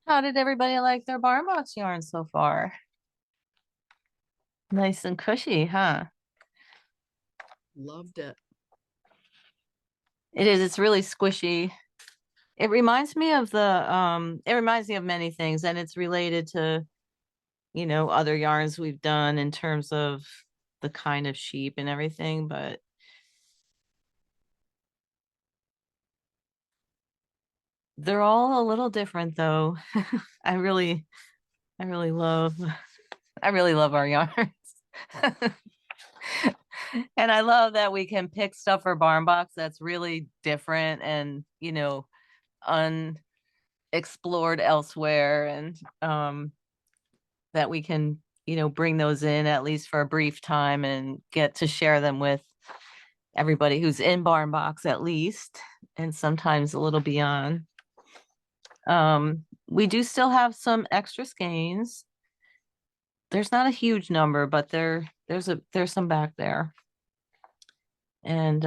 How did everybody like their barn box yarn so far? Nice and cushy, huh? Loved it. It is, it's really squishy. It reminds me of it reminds me of many things, and it's related to, other yarns we've done in terms of the kind of sheep and everything, but they're all a little different though. I really, I really love, I really love our yarns. And I love that we can pick stuff for barn box that's really different and, unexplored elsewhere, and that we can, bring those in at least for a brief time and get to share them with everybody who's in barn box at least, and sometimes a little beyond. We do still have some extra skeins. There's not a huge number, but there's some back there. And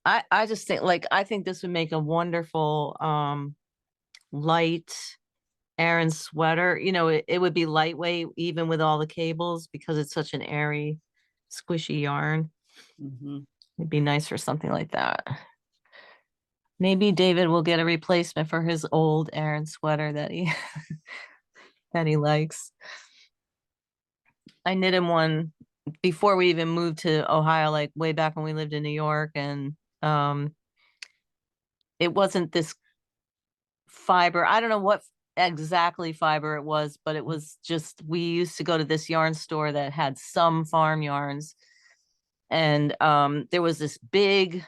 I just think, like, I think this would make a wonderful light Aran sweater. It would be lightweight even with all the cables because it's such an airy, squishy yarn. Hmm. It'd be nice for something like that. Maybe David will get a replacement for his old Aran sweater that he that he likes. I knit him one before we even moved to Ohio, like way back when we lived in New York, and um it wasn't this fiber. I don't know what exactly fiber it was, but it was just, we used to go to this yarn store that had some farm yarns, and there was this big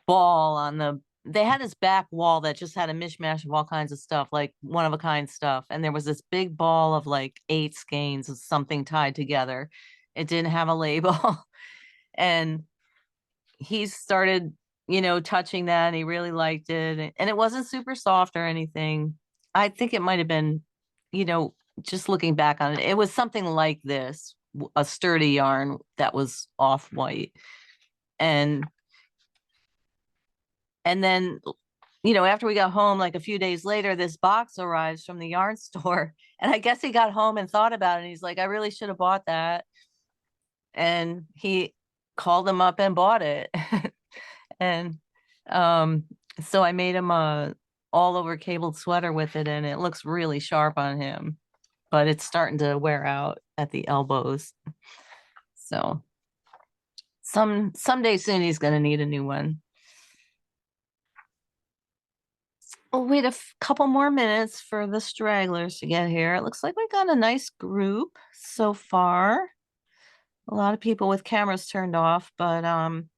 ball on they had this back wall that just had a mishmash of all kinds of stuff, like one of a kind stuff, and there was this big ball of like 8 skeins of something tied together. It didn't have a label. And he started, touching that, and he really liked it. And it wasn't super soft or anything. I think it might have been, you know, just looking back on it, it was something like this, a sturdy yarn that was off white. And then, after we got home, like a few days later, this box arrives from the yarn store. And I guess he got home and thought about it. And he's like, I really should have bought that. And he called him up and bought it. And um, so I made him a all over cabled sweater with it, and it looks really sharp on him, but it's starting to wear out at the elbows. So someday soon he's gonna need a new one. We'll wait a couple more minutes for the stragglers to get here. It looks like we got a nice group so far. A lot of people with cameras turned off, but um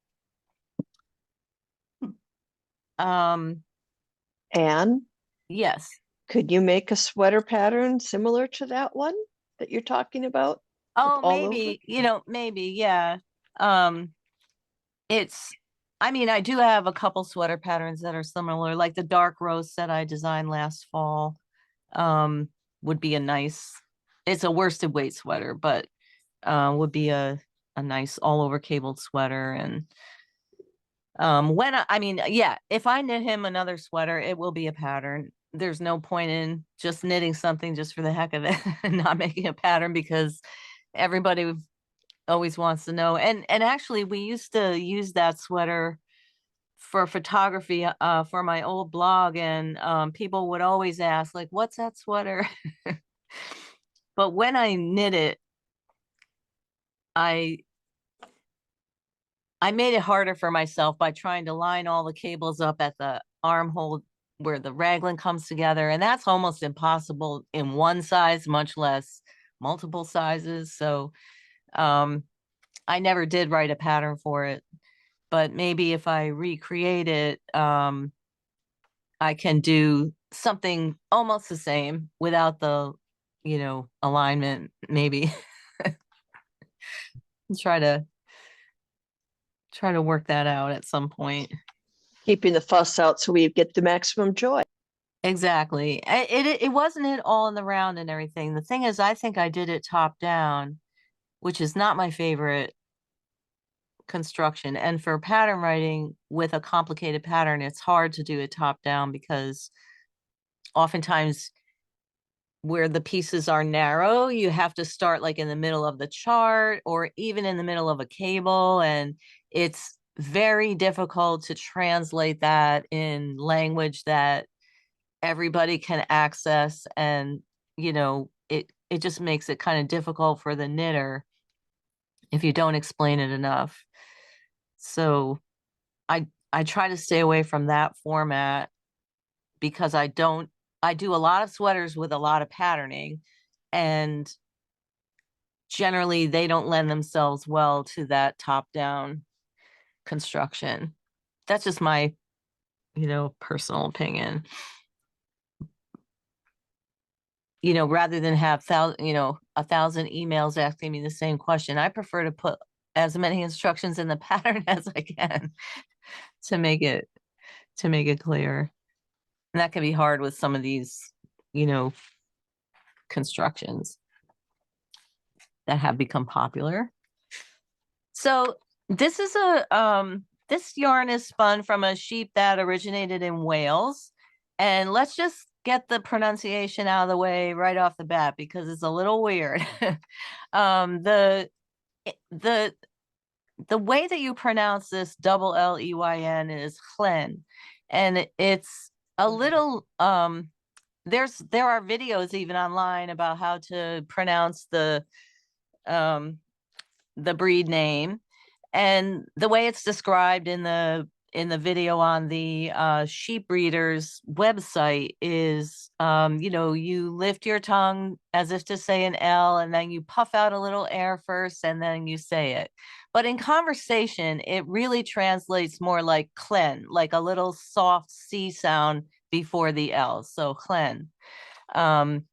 And yes. could you make a sweater pattern similar to that one that you're talking about with Oh, all over? maybe, maybe, yeah. Um, it's, I mean, I do have a couple sweater patterns that are similar, like the dark rose set I designed last fall. Um, would be a nice, it's a worsted weight sweater, but would be a nice all over cabled sweater. And I mean, yeah, if I knit him another sweater, it will be a pattern. There's no point in just knitting something just for the heck of it and not making a pattern, because everybody always wants to know. And actually, we used to use that sweater for photography for my old blog, and people would always ask, like, what's that sweater? But when I knit it, I I made it harder for myself by trying to line all the cables up at the armhole where the raglan comes together, and that's almost impossible in one size, much less multiple sizes. So um I never did write a pattern for it, but maybe if I recreate it, I can do something almost the same without the, alignment, maybe. try to try to work that out at some point. Keeping the fuss out so we get the maximum joy. Exactly. It wasn't it all in the round and everything. The thing is, I think I did it top down, which is not my favorite construction. And for pattern writing with a complicated pattern, it's hard to do it top down because oftentimes where the pieces are narrow, you have to start like in the middle of the chart or even in the middle of a cable. And it's very difficult to translate that in language that everybody can access. And, it just makes it kind of difficult for the knitter if you don't explain it enough. So I try to stay away from that format because I do a lot of sweaters with a lot of patterning, and generally they don't lend themselves well to that top down construction. That's just my, personal opinion. Rather than have a thousand emails asking me the same question, I prefer to put as many instructions in the pattern as I can to make it clear. And that can be hard with some of these, you know, constructions that have become popular. So this yarn is spun from a sheep that originated in Wales. And let's just get the pronunciation out of the way right off the bat because it's a little weird. um, the the the way that you pronounce this double Leyn is Lleyn, and it's a little there are videos even online about how to pronounce um the breed name, and the way it's described in the video on the sheep breeders website is you lift your tongue as if to say an L, and then you puff out a little air first and then you say it. But in conversation it really translates more like clen, like a little soft C sound before the L, so clen. um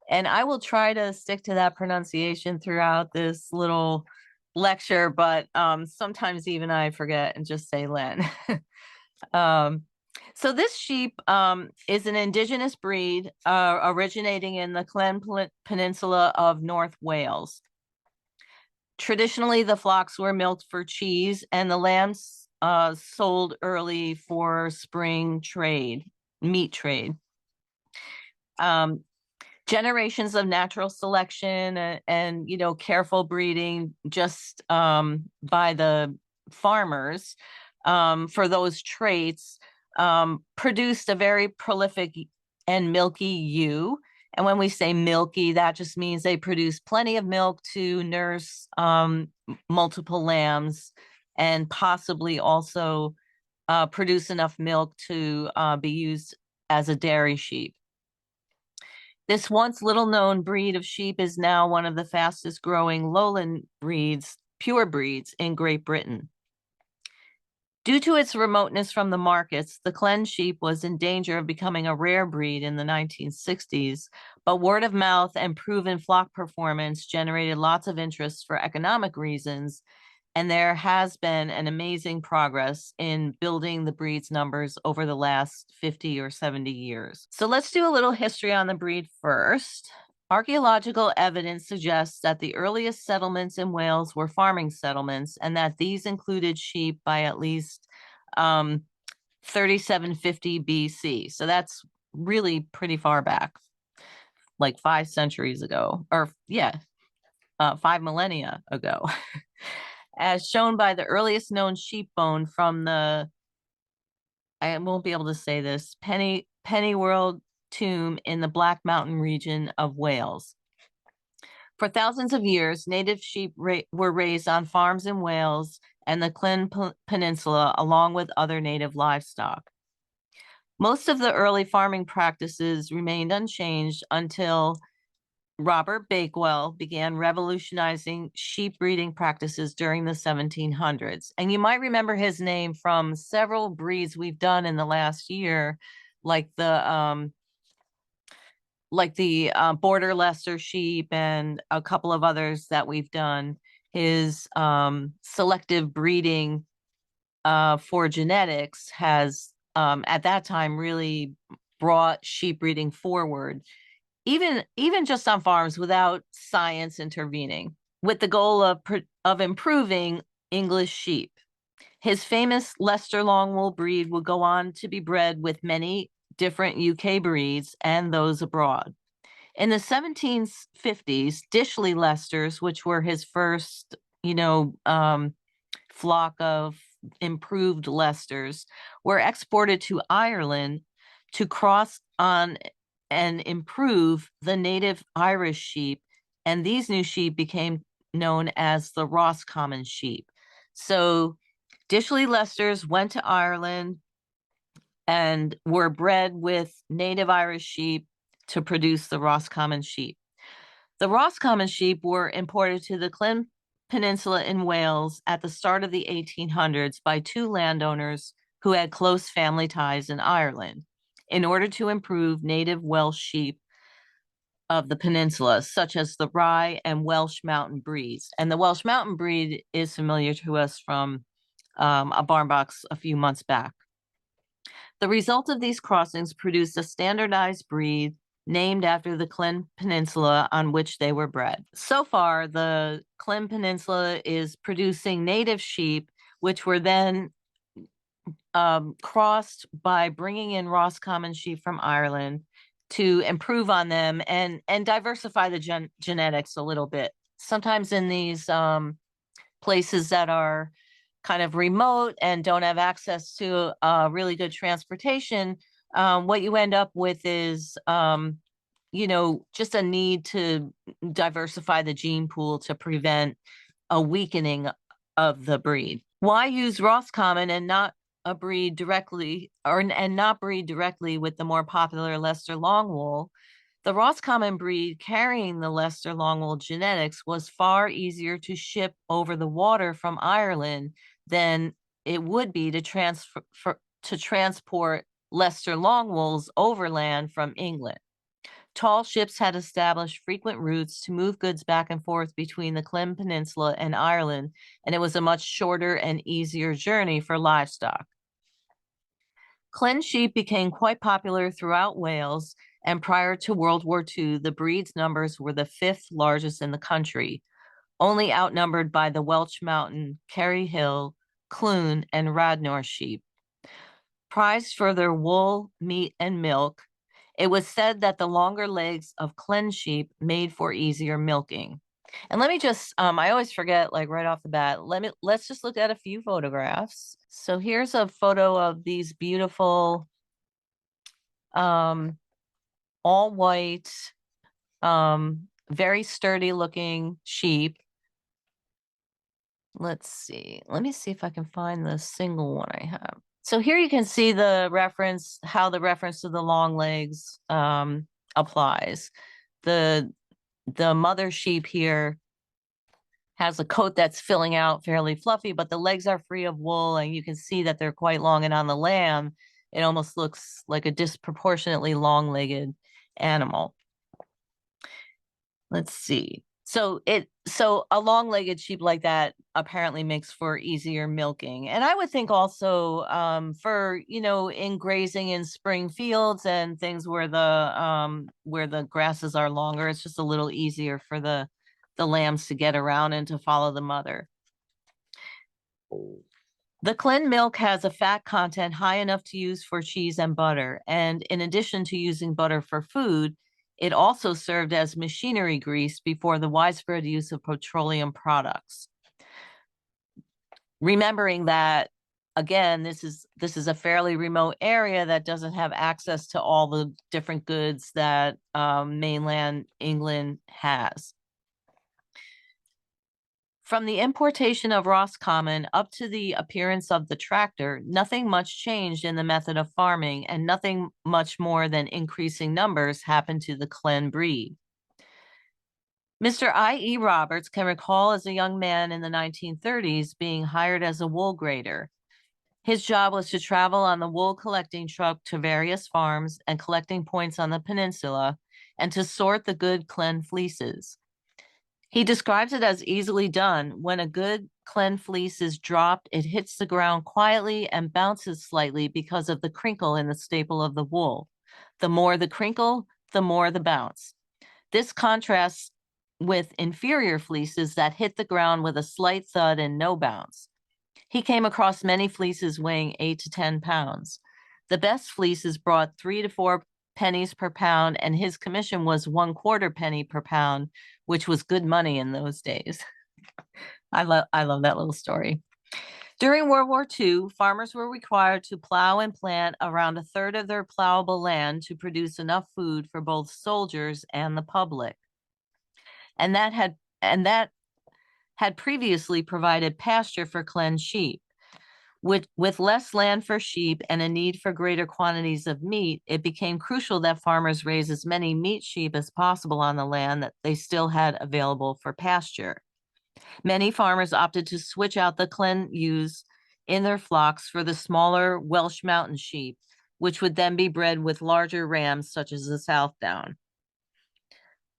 and I will try to stick to that pronunciation throughout this little lecture, but sometimes even I forget and just say Len. um, so this sheep is an indigenous breed originating in the Peninsula of North Wales. Traditionally, the flocks were milked for cheese, and the lambs sold early for spring trade, meat trade. Um, Generations of natural selection and careful breeding just by the farmers for those traits produced a very prolific and milky ewe. And when we say milky, that just means they produce plenty of milk to nurse multiple lambs, and possibly also produce enough milk to be used as a dairy sheep. This once little known breed of sheep is now one of the fastest growing lowland breeds, pure breeds in Great Britain. Due to its remoteness from the markets, the Clen sheep was in danger of becoming a rare breed in the 1960s, but word of mouth and proven flock performance generated lots of interest for economic reasons, and there has been an amazing progress in building the breed's numbers over the last 50 or 70 years. So let's do a little history on the breed first. Archaeological evidence suggests that the earliest settlements in Wales were farming settlements, and that these included sheep by at least 3750 BC. So that's really pretty far back, like 5 centuries ago, or 5 millennia ago. As shown by the earliest known sheep bone from the, I won't be able to say this, Pennyworld tomb in the Black Mountain region of Wales. For thousands of years, native sheep were raised on farms in Wales and the Clen Peninsula, along with other native livestock. Most of the early farming practices remained unchanged until Robert Bakewell began revolutionizing sheep breeding practices during the 1700s. And you might remember his name from several breeds we've done in the last year, like the Border Leicester sheep and a couple of others that we've done. His selective breeding for genetics has at that time really brought sheep breeding forward, even just on farms without science intervening, with the goal of improving English sheep. His famous Leicester long-wool breed would go on to be bred with many different UK breeds and those abroad. In the 1750s, Dishley Leicesters, which were his first, flock of improved Leicesters, were exported to Ireland to cross on and improve the native Irish sheep. And these new sheep became known as the Roscommon sheep. So Dishley Leicesters went to Ireland and were bred with native Irish sheep to produce the Roscommon sheep. The Roscommon sheep were imported to the Clyn Peninsula in Wales at the start of the 1800s by two landowners who had close family ties in Ireland in order to improve native Welsh sheep of the peninsula, such as the Rye and Welsh Mountain breeds. And the Welsh Mountain breed is familiar to us from a barn box a few months back. The result of these crossings produced a standardized breed named after the Clyn Peninsula on which they were bred. So far, the Clyn Peninsula is producing native sheep, which were then crossed by bringing in Roscommon sheep from Ireland to improve on them and diversify the genetics a little bit. Sometimes in these places that are kind of remote and don't have access to really good transportation, what you end up with is, just a need to diversify the gene pool to prevent a weakening of the breed. Why use Roscommon and not breed directly with the more popular Leicester Longwool? The Roscommon breed carrying the Leicester Longwool genetics was far easier to ship over the water from Ireland than it would be to transport Leicester Longwools overland from England. Tall ships had established frequent routes to move goods back and forth between the Clyn Peninsula and Ireland, and it was a much shorter and easier journey for livestock. Clyn sheep became quite popular throughout Wales, and prior to World War II, the breed's numbers were the fifth largest in the country, only outnumbered by the Welsh Mountain, Kerry Hill, Clun, and Radnor sheep. Prized for their wool, meat, and milk, it was said that the longer legs of Clyn sheep made for easier milking. And let me just, I always forget, like right off the bat, let's just look at a few photographs. So here's a photo of these beautiful, all white, very sturdy looking sheep. Let's see. Let me see if I can find the single one I have. So here you can see the reference, how the reference to the long legs applies. The mother sheep here has a coat that's filling out fairly fluffy, but the legs are free of wool, and you can see that they're quite long. And on the lamb, it almost looks like a disproportionately long-legged animal. Let's see. So a long-legged sheep like that apparently makes for easier milking. And I would think also for, in grazing in spring fields and things where the grasses are longer, it's just a little easier for the lambs to get around and to follow the mother. The Clyn milk has a fat content high enough to use for cheese and butter. And in addition to using butter for food, it also served as machinery grease before the widespread use of petroleum products. Remembering that, again, this is a fairly remote area that doesn't have access to all the different goods that mainland England has. From the importation of Roscommon up to the appearance of the tractor, nothing much changed in the method of farming, and nothing much more than increasing numbers happened to the Clyn breed. Mr. I.E. Roberts can recall as a young man in the 1930s being hired as a wool grader. His job was to travel on the wool collecting truck to various farms and collecting points on the peninsula, and to sort the good Clyn fleeces. He describes it as easily done. When a good Clyn fleece is dropped, it hits the ground quietly and bounces slightly because of the crinkle in the staple of the wool. The more the crinkle, the more the bounce. This contrasts with inferior fleeces that hit the ground with a slight thud and no bounce. He came across many fleeces weighing 8 to 10 pounds. The best fleeces brought 3 to 4 pennies per pound, and his commission was 1/4 penny per pound, which was good money in those days. I love that little story. During World War II, farmers were required to plow and plant around 1/3 of their plowable land to produce enough food for both soldiers and the public. And that had previously provided pasture for cleansed sheep. With less land for sheep and a need for greater quantities of meat, it became crucial that farmers raise as many meat sheep as possible on the land that they still had available for pasture. Many farmers opted to switch out the clen ewes in their flocks for the smaller Welsh mountain sheep, which would then be bred with larger rams such as the Southdown.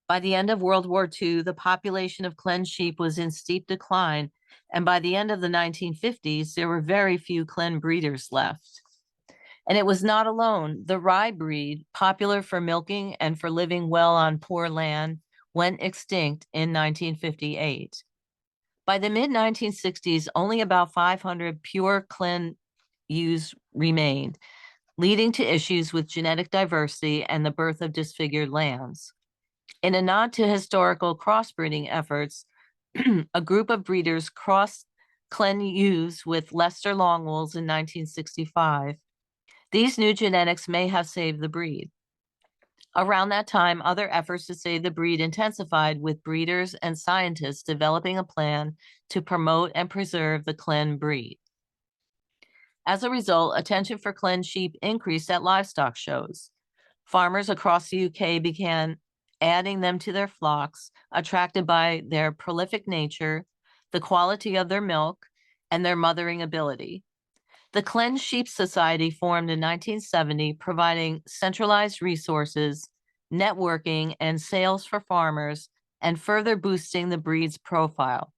By the end of World War II, the population of cleansed sheep was in steep decline, and by the end of the 1950s, there were very few clen breeders left. And it was not alone. The rye breed, popular for milking and for living well on poor land, went extinct in 1958. By the mid 1960s, only about 500 pure clen ewes remained, leading to issues with genetic diversity and the birth of disfigured lambs. In a nod to historical crossbreeding efforts, a group of breeders crossed clen ewes with Leicester Longwools in 1965. These new genetics may have saved the breed. Around that time, other efforts to save the breed intensified, with breeders and scientists developing a plan to promote and preserve the clen breed. As a result, attention for clen sheep increased at livestock shows. Farmers across the UK began adding them to their flocks, attracted by their prolific nature, the quality of their milk, and their mothering ability. The Clen Sheep Society formed in 1970, providing centralized resources, networking, and sales for farmers, and further boosting the breed's profile.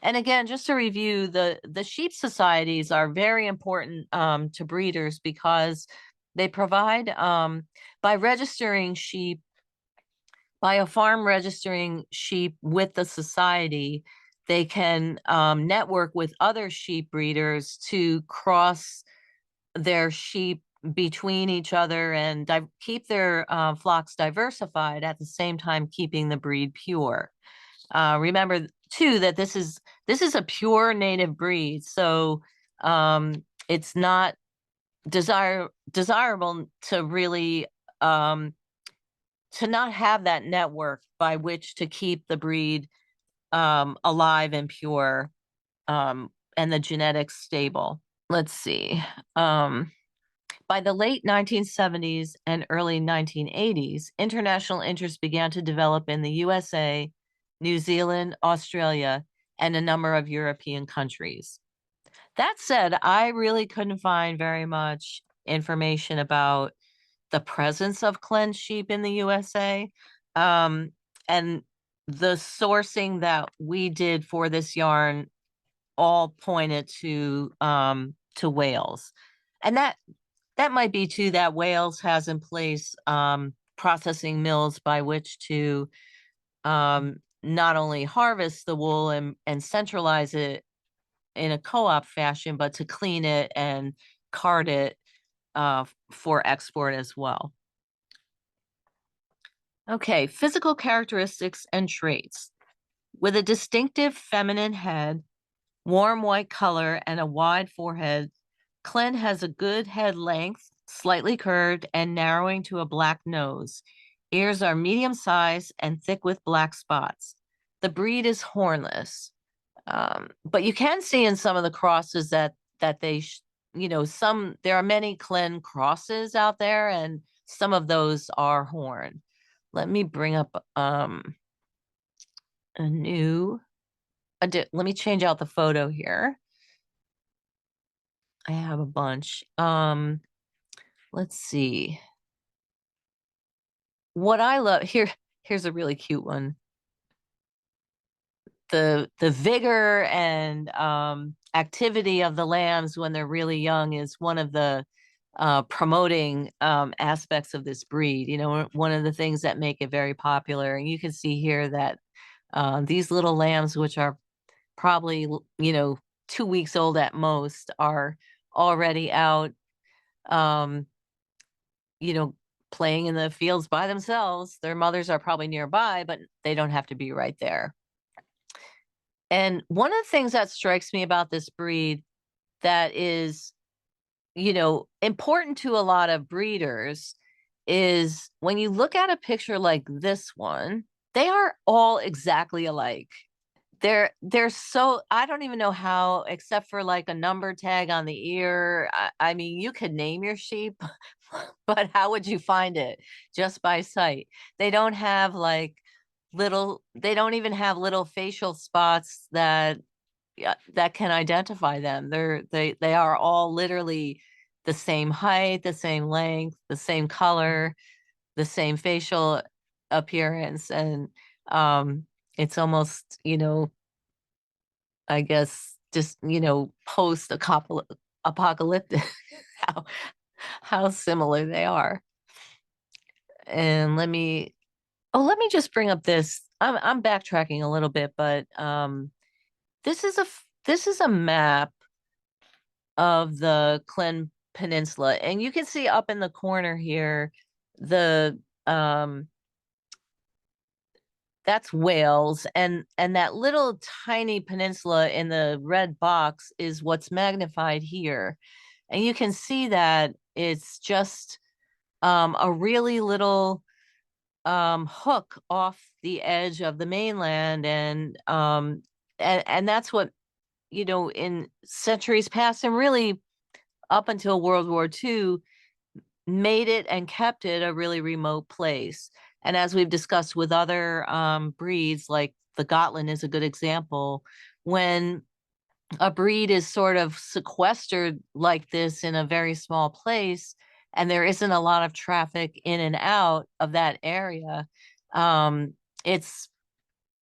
And again, just to review, the sheep societies are very important to breeders because they provide, by registering sheep, by a farm registering sheep with the society, they can network with other sheep breeders to cross their sheep between each other and keep their flocks diversified, at the same time keeping the breed pure. Remember too that this is a pure native breed, so it's not desirable to really to not have that network by which to keep the breed alive and pure, and the genetics stable. Let's see. By the late 1970s and early 1980s, international interest began to develop in the USA, New Zealand, Australia, and a number of European countries. That said, I really couldn't find very much information about the presence of cleansed sheep in the USA. And the sourcing that we did for this yarn all pointed to Wales. And that might be too that Wales has in place processing mills by which to not only harvest the wool and centralize it in a co-op fashion, but to clean it and cart it for export as well. Okay, physical characteristics and traits. With a distinctive feminine head, warm white color, and a wide forehead, Clen has a good head length, slightly curved and narrowing to a black nose. Ears are medium sized and thick with black spots. The breed is hornless. But you can see in some of the crosses that they, there are many Clen crosses out there, and some of those are horn. Let me bring up let me change out the photo here. I have a bunch. Let's see. What I love here's a really cute one. The vigor and activity of the lambs when they're really young is one of the promoting aspects of this breed. One of the things that make it very popular. And you can see here that these little lambs, which are probably 2 weeks old at most, are already out, playing in the fields by themselves. Their mothers are probably nearby, but they don't have to be right there. And one of the things that strikes me about this breed that is, important to a lot of breeders is when you look at a picture like this one, they are all exactly alike. They're so, I don't even know how, except for like a number tag on the ear. I mean, you could name your sheep, but how would you find it? Just by sight. They don't have like they don't even have little facial spots that, yeah, that can identify them. They are all literally the same height, the same length, the same color, the same facial appearance. And it's almost, I guess just, post apocalyptic how how similar they are. And let me just bring up this. I'm backtracking a little bit, but this is a map of the Lleyn Peninsula, and you can see up in the corner here the that's Wales, and that little tiny peninsula in the red box is what's magnified here. And you can see that it's just a really little hook off the edge of the mainland, and that's what, in centuries past and really up until World War II, made it and kept it a really remote place. And as we've discussed with other breeds, like the Gotland is a good example, when a breed is sort of sequestered like this in a very small place, and there isn't a lot of traffic in and out of that area, um, it's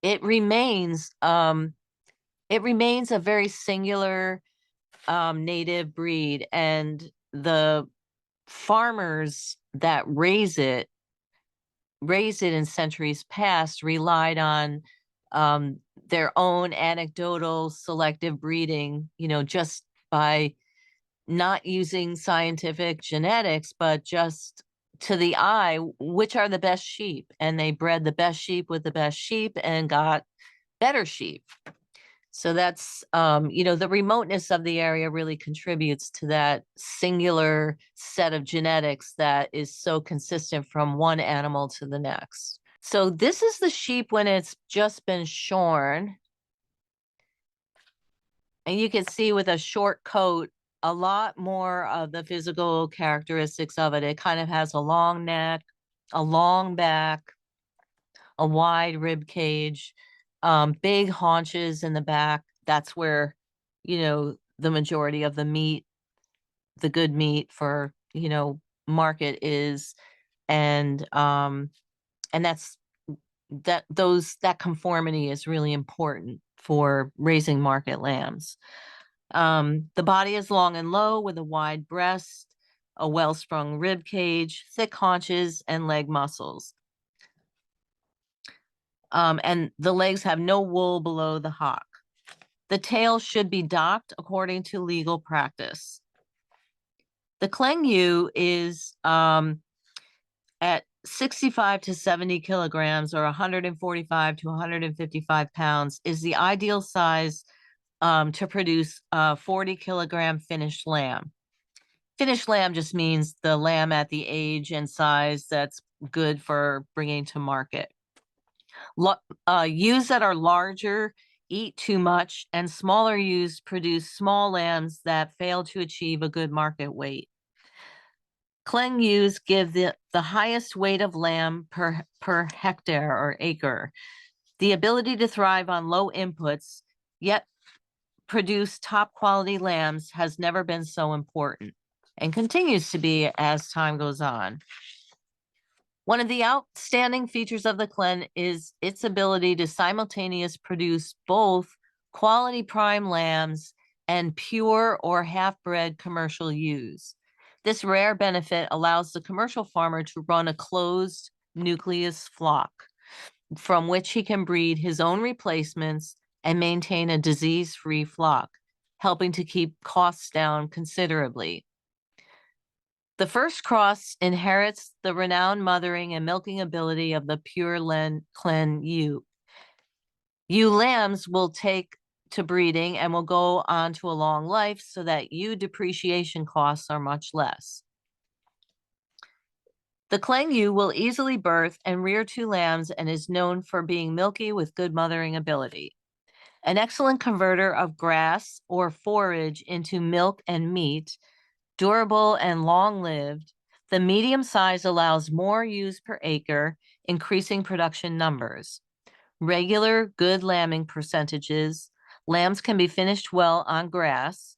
it remains it remains a very singular native breed, and the farmers that raised it in centuries past relied on their own anecdotal selective breeding, just by not using scientific genetics, but just to the eye, which are the best sheep. And they bred the best sheep with the best sheep and got better sheep. So that's, the remoteness of the area really contributes to that singular set of genetics that is so consistent from one animal to the next. So this is the sheep when it's just been shorn. And you can see with a short coat, a lot more of the physical characteristics of it. It kind of has a long neck, a long back, a wide rib cage, big haunches in the back. That's where, the majority of the meat, the good meat for, market is. And that's that conformity is really important for raising market lambs. The body is long and low with a wide breast, a well-sprung rib cage, thick haunches, and leg muscles. And the legs have no wool below the hock. The tail should be docked according to legal practice. The Lleyn ewe is at 65 to 70 kilograms or 145 to 155 pounds is the ideal size to produce a 40-kilogram finished lamb. Finished lamb just means the lamb at the age and size that's good for bringing to market. Ewes that are larger eat too much, and smaller ewes produce small lambs that fail to achieve a good market weight. Lleyn ewes give the highest weight of lamb per hectare or acre. The ability to thrive on low inputs, yet produce top quality lambs, has never been so important and continues to be as time goes on. One of the outstanding features of the Lleyn is its ability to simultaneously produce both quality prime lambs and pure or half-bred commercial ewes. This rare benefit allows the commercial farmer to run a closed nucleus flock from which he can breed his own replacements and maintain a disease-free flock, helping to keep costs down considerably. The first cross inherits the renowned mothering and milking ability of the pure Clen ewe. Ewe lambs will take to breeding and will go on to a long life so that ewe depreciation costs are much less. The Clen ewe will easily birth and rear 2 lambs and is known for being milky with good mothering ability. An excellent converter of grass or forage into milk and meat, durable and long-lived, the medium size allows more ewes per acre, increasing production numbers. Regular, good lambing percentages, lambs can be finished well on grass,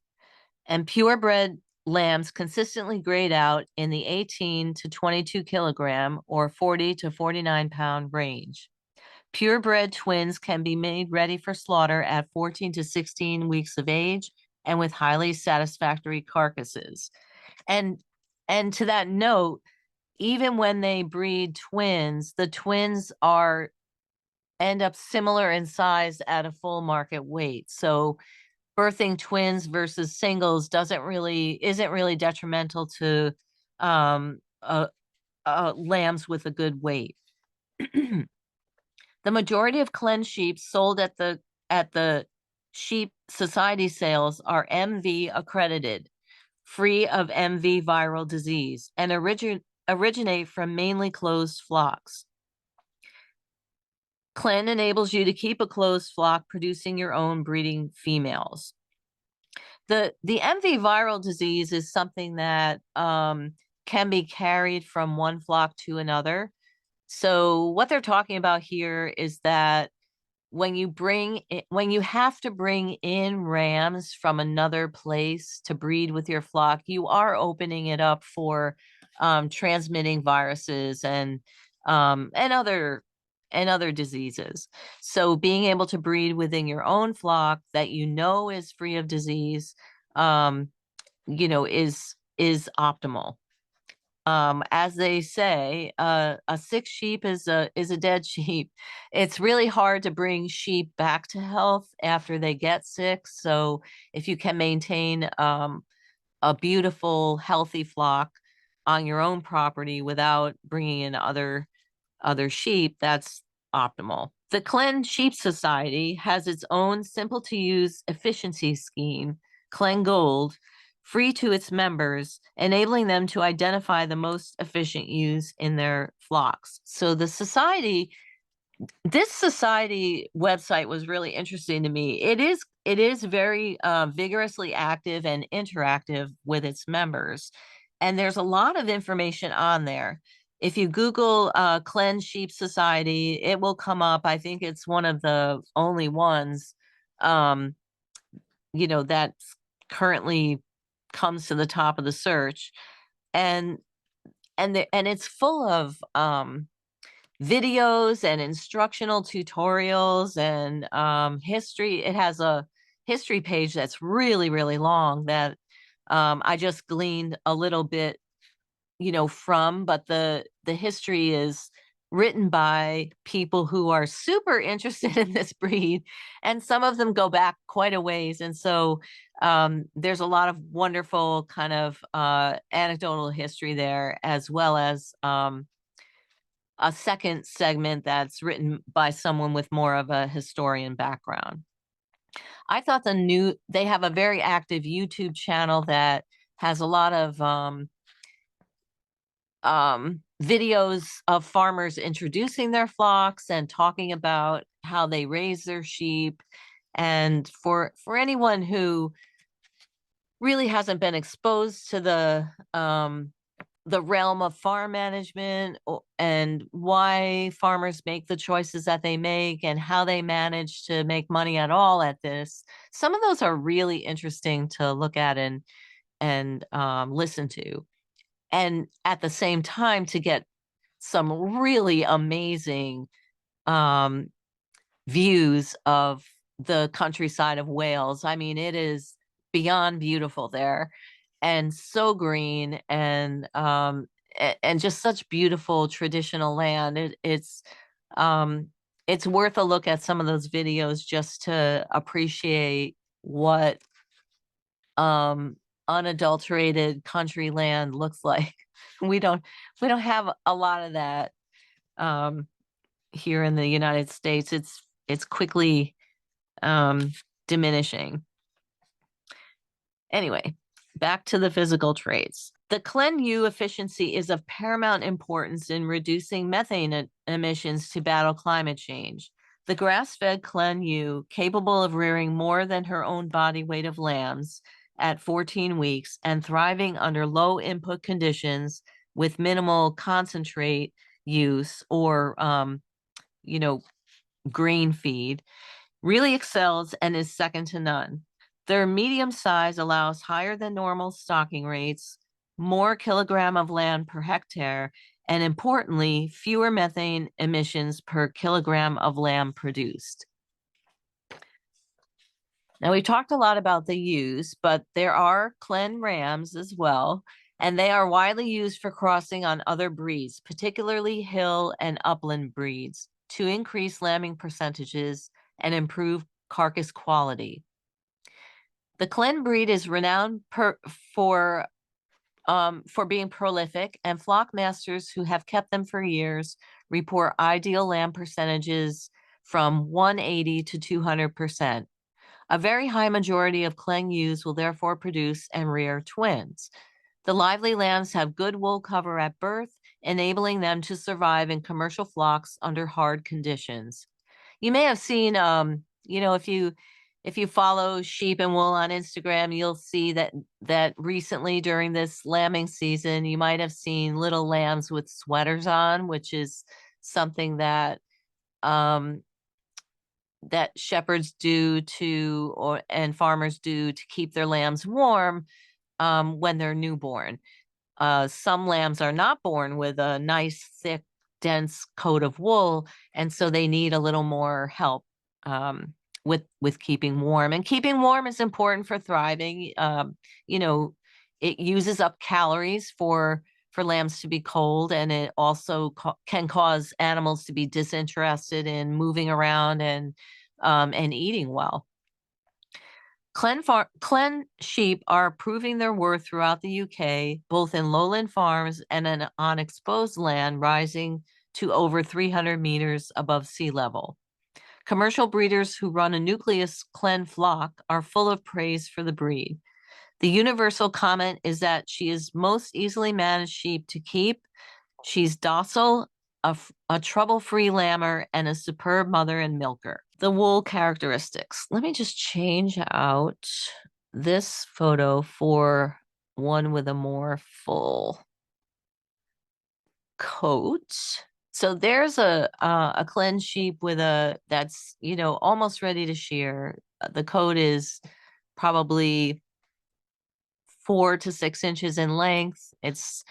and purebred lambs consistently grade out in the 18 to 22 kilogram or 40 to 49 pound range. Purebred twins can be made ready for slaughter at 14 to 16 weeks of age and with highly satisfactory carcasses. And to that note, even when they breed twins, the twins end up similar in size at a full market weight. So birthing twins versus singles isn't really detrimental to um, lambs with a good weight. The majority of Clen sheep sold at the sheep society sales are MV accredited, free of MV viral disease, and originate from mainly closed flocks. Clen enables you to keep a closed flock, producing your own breeding females. The MV viral disease is something that can be carried from one flock to another. So what they're talking about here is that when you have to bring in rams from another place to breed with your flock, you are opening it up for transmitting viruses and other diseases. So being able to breed within your own flock that you know is free of disease, is optimal. As they say, a sick sheep is a dead sheep. It's really hard to bring sheep back to health after they get sick. So if you can maintain a beautiful, healthy flock on your own property without bringing in other sheep, that's optimal. The Clen Sheep Society has its own simple to use efficiency scheme, Clen Gold, free to its members, enabling them to identify the most efficient ewes in their flocks. So this society website was really interesting to me. It is very vigorously active and interactive with its members, and there's a lot of information on there. If you Google Clen Sheep Society, it will come up. I think it's one of the only ones, um, that currently comes to the top of the search, and and it's full of videos and instructional tutorials and history. It has a history page that's really, really long that I just gleaned a little bit, from, but the history is written by people who are super interested in this breed, and some of them go back quite a ways. And so there's a lot of wonderful kind of anecdotal history there, as well as a second segment that's written by someone with more of a historian background. I thought they have a very active YouTube channel that has a lot of videos of farmers introducing their flocks and talking about how they raise their sheep. And for anyone who really hasn't been exposed to the realm of farm management and why farmers make the choices that they make and how they manage to make money at all at this, some of those are really interesting to look at and listen to, and at the same time to get some really amazing um, views of the countryside of Wales. I mean, it is beyond beautiful there, and so green, and just such beautiful traditional land. It's worth a look at some of those videos just to appreciate what um unadulterated country land looks like. We don't have a lot of that here in the United States. It's quickly diminishing. Anyway, back to the physical traits. The CLEN-U efficiency is of paramount importance in reducing methane emissions to battle climate change. The grass-fed CLEN-U, capable of rearing more than her own body weight of lambs at 14 weeks and thriving under low input conditions with minimal concentrate use or, grain feed, really excels and is second to none. Their medium size allows higher than normal stocking rates, more kilogram of land per hectare, and importantly, fewer methane emissions per kilogram of lamb produced. Now, we talked a lot about the ewes, but there are Clen rams as well, and they are widely used for crossing on other breeds, particularly hill and upland breeds, to increase lambing percentages and improve carcass quality. The Clen breed is renowned for being prolific, and flock masters who have kept them for years report ideal lamb percentages from 180 to 200%. A very high majority of Clen ewes will therefore produce and rear twins. The lively lambs have good wool cover at birth, enabling them to survive in commercial flocks under hard conditions. You may have seen, if you follow sheep and wool on Instagram, you'll see that recently during this lambing season, you might have seen little lambs with sweaters on, which is something that that shepherds do and farmers do to keep their lambs warm when they're newborn. Some lambs are not born with a nice, thick, dense coat of wool, and so they need a little more help with keeping warm. And keeping warm is important for thriving. It uses up calories for lambs to be cold, and it also can cause animals to be disinterested in moving around and eating well. Clen sheep are proving their worth throughout the UK, both in lowland farms and on exposed land rising to over 300 meters above sea level. Commercial breeders who run a nucleus Clen flock are full of praise for the breed. The universal comment is that she is most easily managed sheep to keep. She's docile, a trouble-free lammer, and a superb mother and milker. The wool characteristics. Let me just change out this photo for one with a more full coat. So there's a Clen sheep with that's almost ready to shear. The coat is probably 4 to 6 inches in length. It's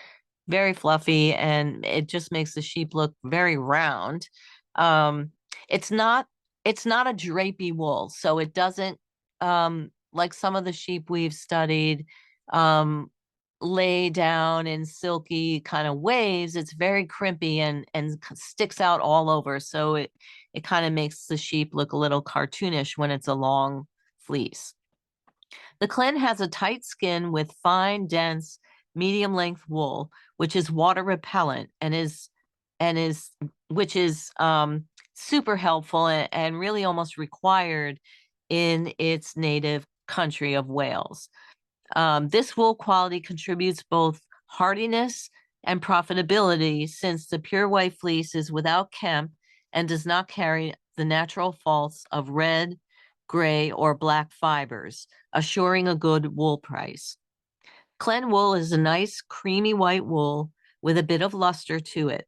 very fluffy, and it just makes the sheep look very round. It's not a drapey wool, so it doesn't like some of the sheep we've studied lay down in silky kind of waves. It's very crimpy and sticks out all over, so it kind of makes the sheep look a little cartoonish when it's a long fleece. The Clen has a tight skin with fine, dense, medium length wool, which is water repellent which is super helpful and really almost required in its native country of Wales. This wool quality contributes both hardiness and profitability, since the pure white fleece is without kemp and does not carry the natural faults of red, gray, or black fibers, assuring a good wool price. Clen wool is a nice creamy white wool with a bit of luster to it.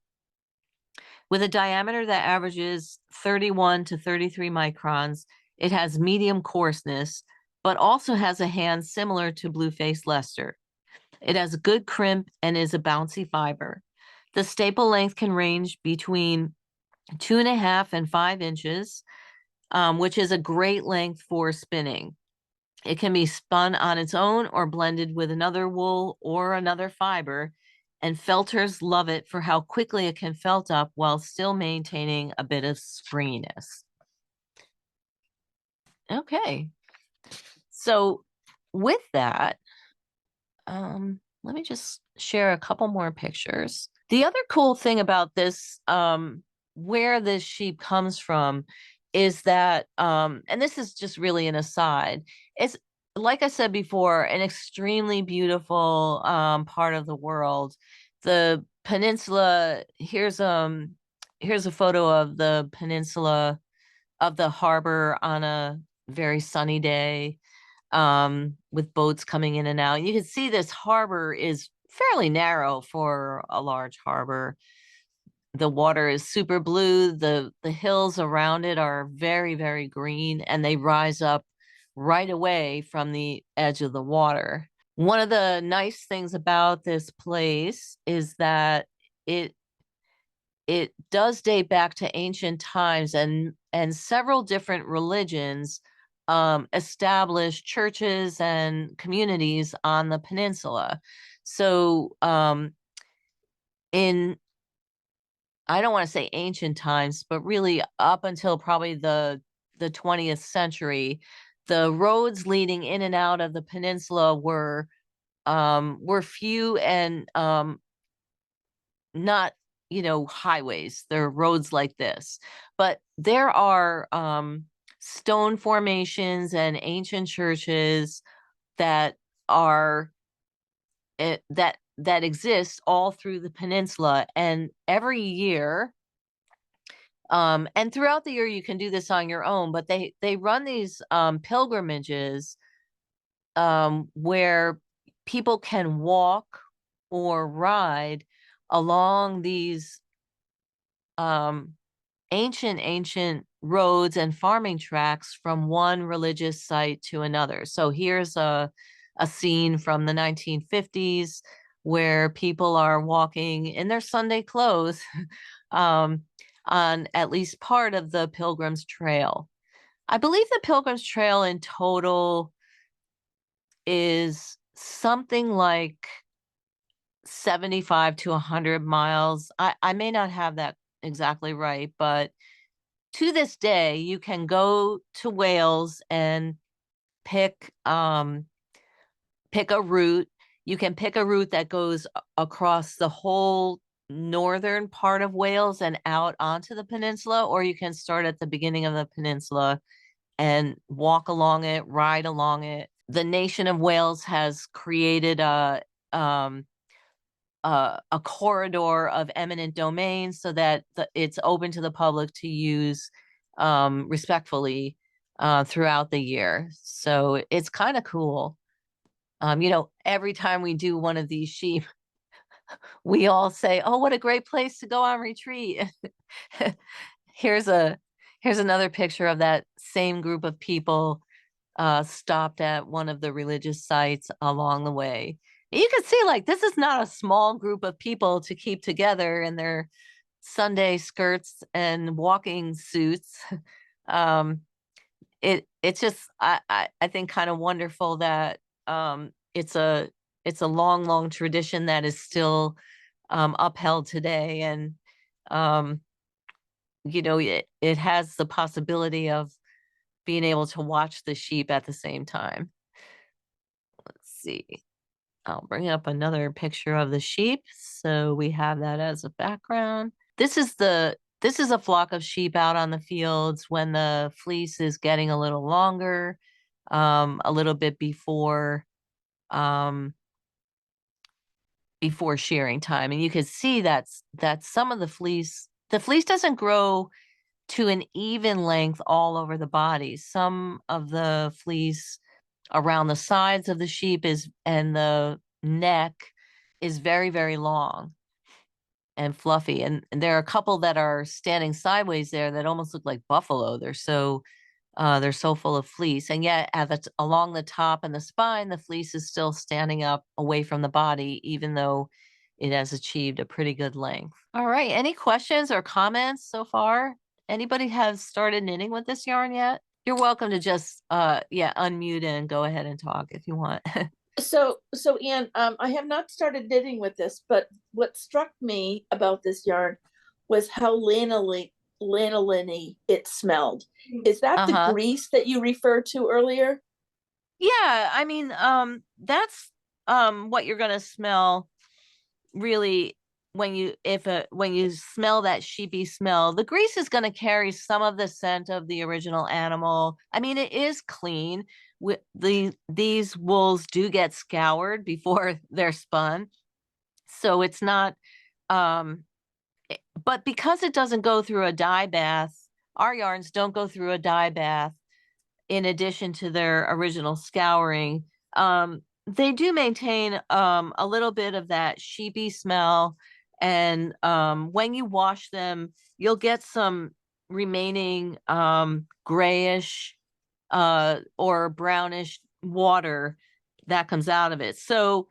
With a diameter that averages 31 to 33 microns, it has medium coarseness, but also has a hand similar to blue-faced Leicester. It has a good crimp and is a bouncy fiber. The staple length can range between 2.5 and 5 inches, which is a great length for spinning. It can be spun on its own or blended with another wool or another fiber, and felters love it for how quickly it can felt up while still maintaining a bit of springiness. Okay, so with that, let me just share a couple more pictures. The other cool thing about this, where this sheep comes from, is that, and this is just really an aside, it's like I said before, an extremely beautiful part of the world. The peninsula, here's a photo of the peninsula of the harbor on a very sunny day, with boats coming in and out. You can see this harbor is fairly narrow for a large harbor. The water is super blue. The hills around it are very, very green, and they rise up right away from the edge of the water. One of the nice things about this place is that it it does date back to ancient times, and several different religions established churches and communities on the peninsula. So in, I don't want to say ancient times, but really up until probably the 20th century, the roads leading in and out of the peninsula were few and not, highways. There are roads like this, but there are stone formations and ancient churches that are that exist all through the peninsula. And every year, and throughout the year, you can do this on your own, but they run these pilgrimages, where people can walk or ride along these um, ancient roads and farming tracks from one religious site to another. So here's a scene from the 1950s where people are walking in their Sunday clothes um, on at least part of the Pilgrim's Trail. I believe the Pilgrim's Trail in total is something like 75 to 100 miles. I may not have that exactly right, but to this day, you can go to Wales and pick pick a route. You can pick a route that goes across the whole northern part of Wales and out onto the peninsula, or you can start at the beginning of the peninsula and walk along it, ride along it. The nation of Wales has created um, a corridor of eminent domain so that it's open to the public to use respectfully throughout the year. So it's kind of cool. Every time we do one of these sheep, we all say, "Oh, what a great place to go on retreat." here's a here's another picture of that same group of people stopped at one of the religious sites along the way. You can see, like, this is not a small group of people to keep together in their Sunday skirts and walking suits. um, it's just, I think, kind of wonderful that it's a long tradition that is still upheld today, and um, it has the possibility of being able to watch the sheep at the same time. Let's see. I'll bring up another picture of the sheep, so we have that as a background. This is a flock of sheep out on the fields when the fleece is getting a little longer, a little bit um, before shearing time, and you can see that some of the fleece doesn't grow to an even length all over the body. Some of the fleece around the sides of the sheep is and the neck is very, very long and fluffy. And there are a couple that are standing sideways there that almost look like buffalo. They're so full of fleece. And yet along the top and the spine, the fleece is still standing up away from the body, even though it has achieved a pretty good length. All right. Any questions or comments so far? Anybody have started knitting with this yarn yet? You're welcome to just unmute and go ahead and talk if you want. So Anne, I have not started knitting with this, but what struck me about this yarn was how lanolin-y it smelled. Is that the grease that you referred to earlier? Yeah, I mean, that's what you're gonna smell really when you smell that sheepy smell, the grease is going to carry some of the scent of the original animal. I mean, it is clean. These wools do get scoured before they're spun, so it's not. Um, but because it doesn't go through a dye bath, our yarns don't go through a dye bath in addition to their original scouring. They do maintain a little bit of that sheepy smell. And when you wash them, you'll get some remaining grayish or brownish water that comes out of it. So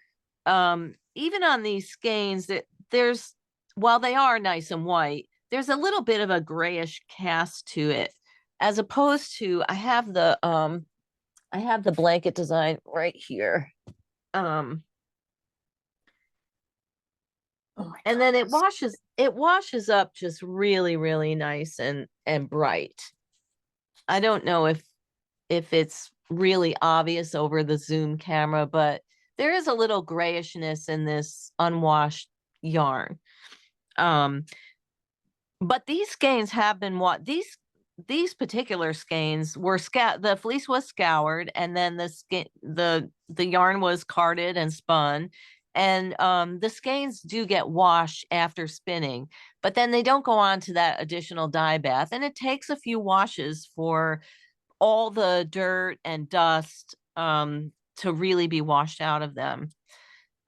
even on these skeins, there's, while they are nice and white, there's a little bit of a grayish cast to it, as opposed to I have the blanket design right here. Oh my And then goodness. it washes up just really, really nice and bright. I don't know if it's really obvious over the zoom camera, but there is a little grayishness in this unwashed yarn. But these skeins have been these particular skeins were the fleece was scoured, and then the yarn was carded and spun. And the skeins do get washed after spinning, but then they don't go on to that additional dye bath, and it takes a few washes for all the dirt and dust to really be washed out of them.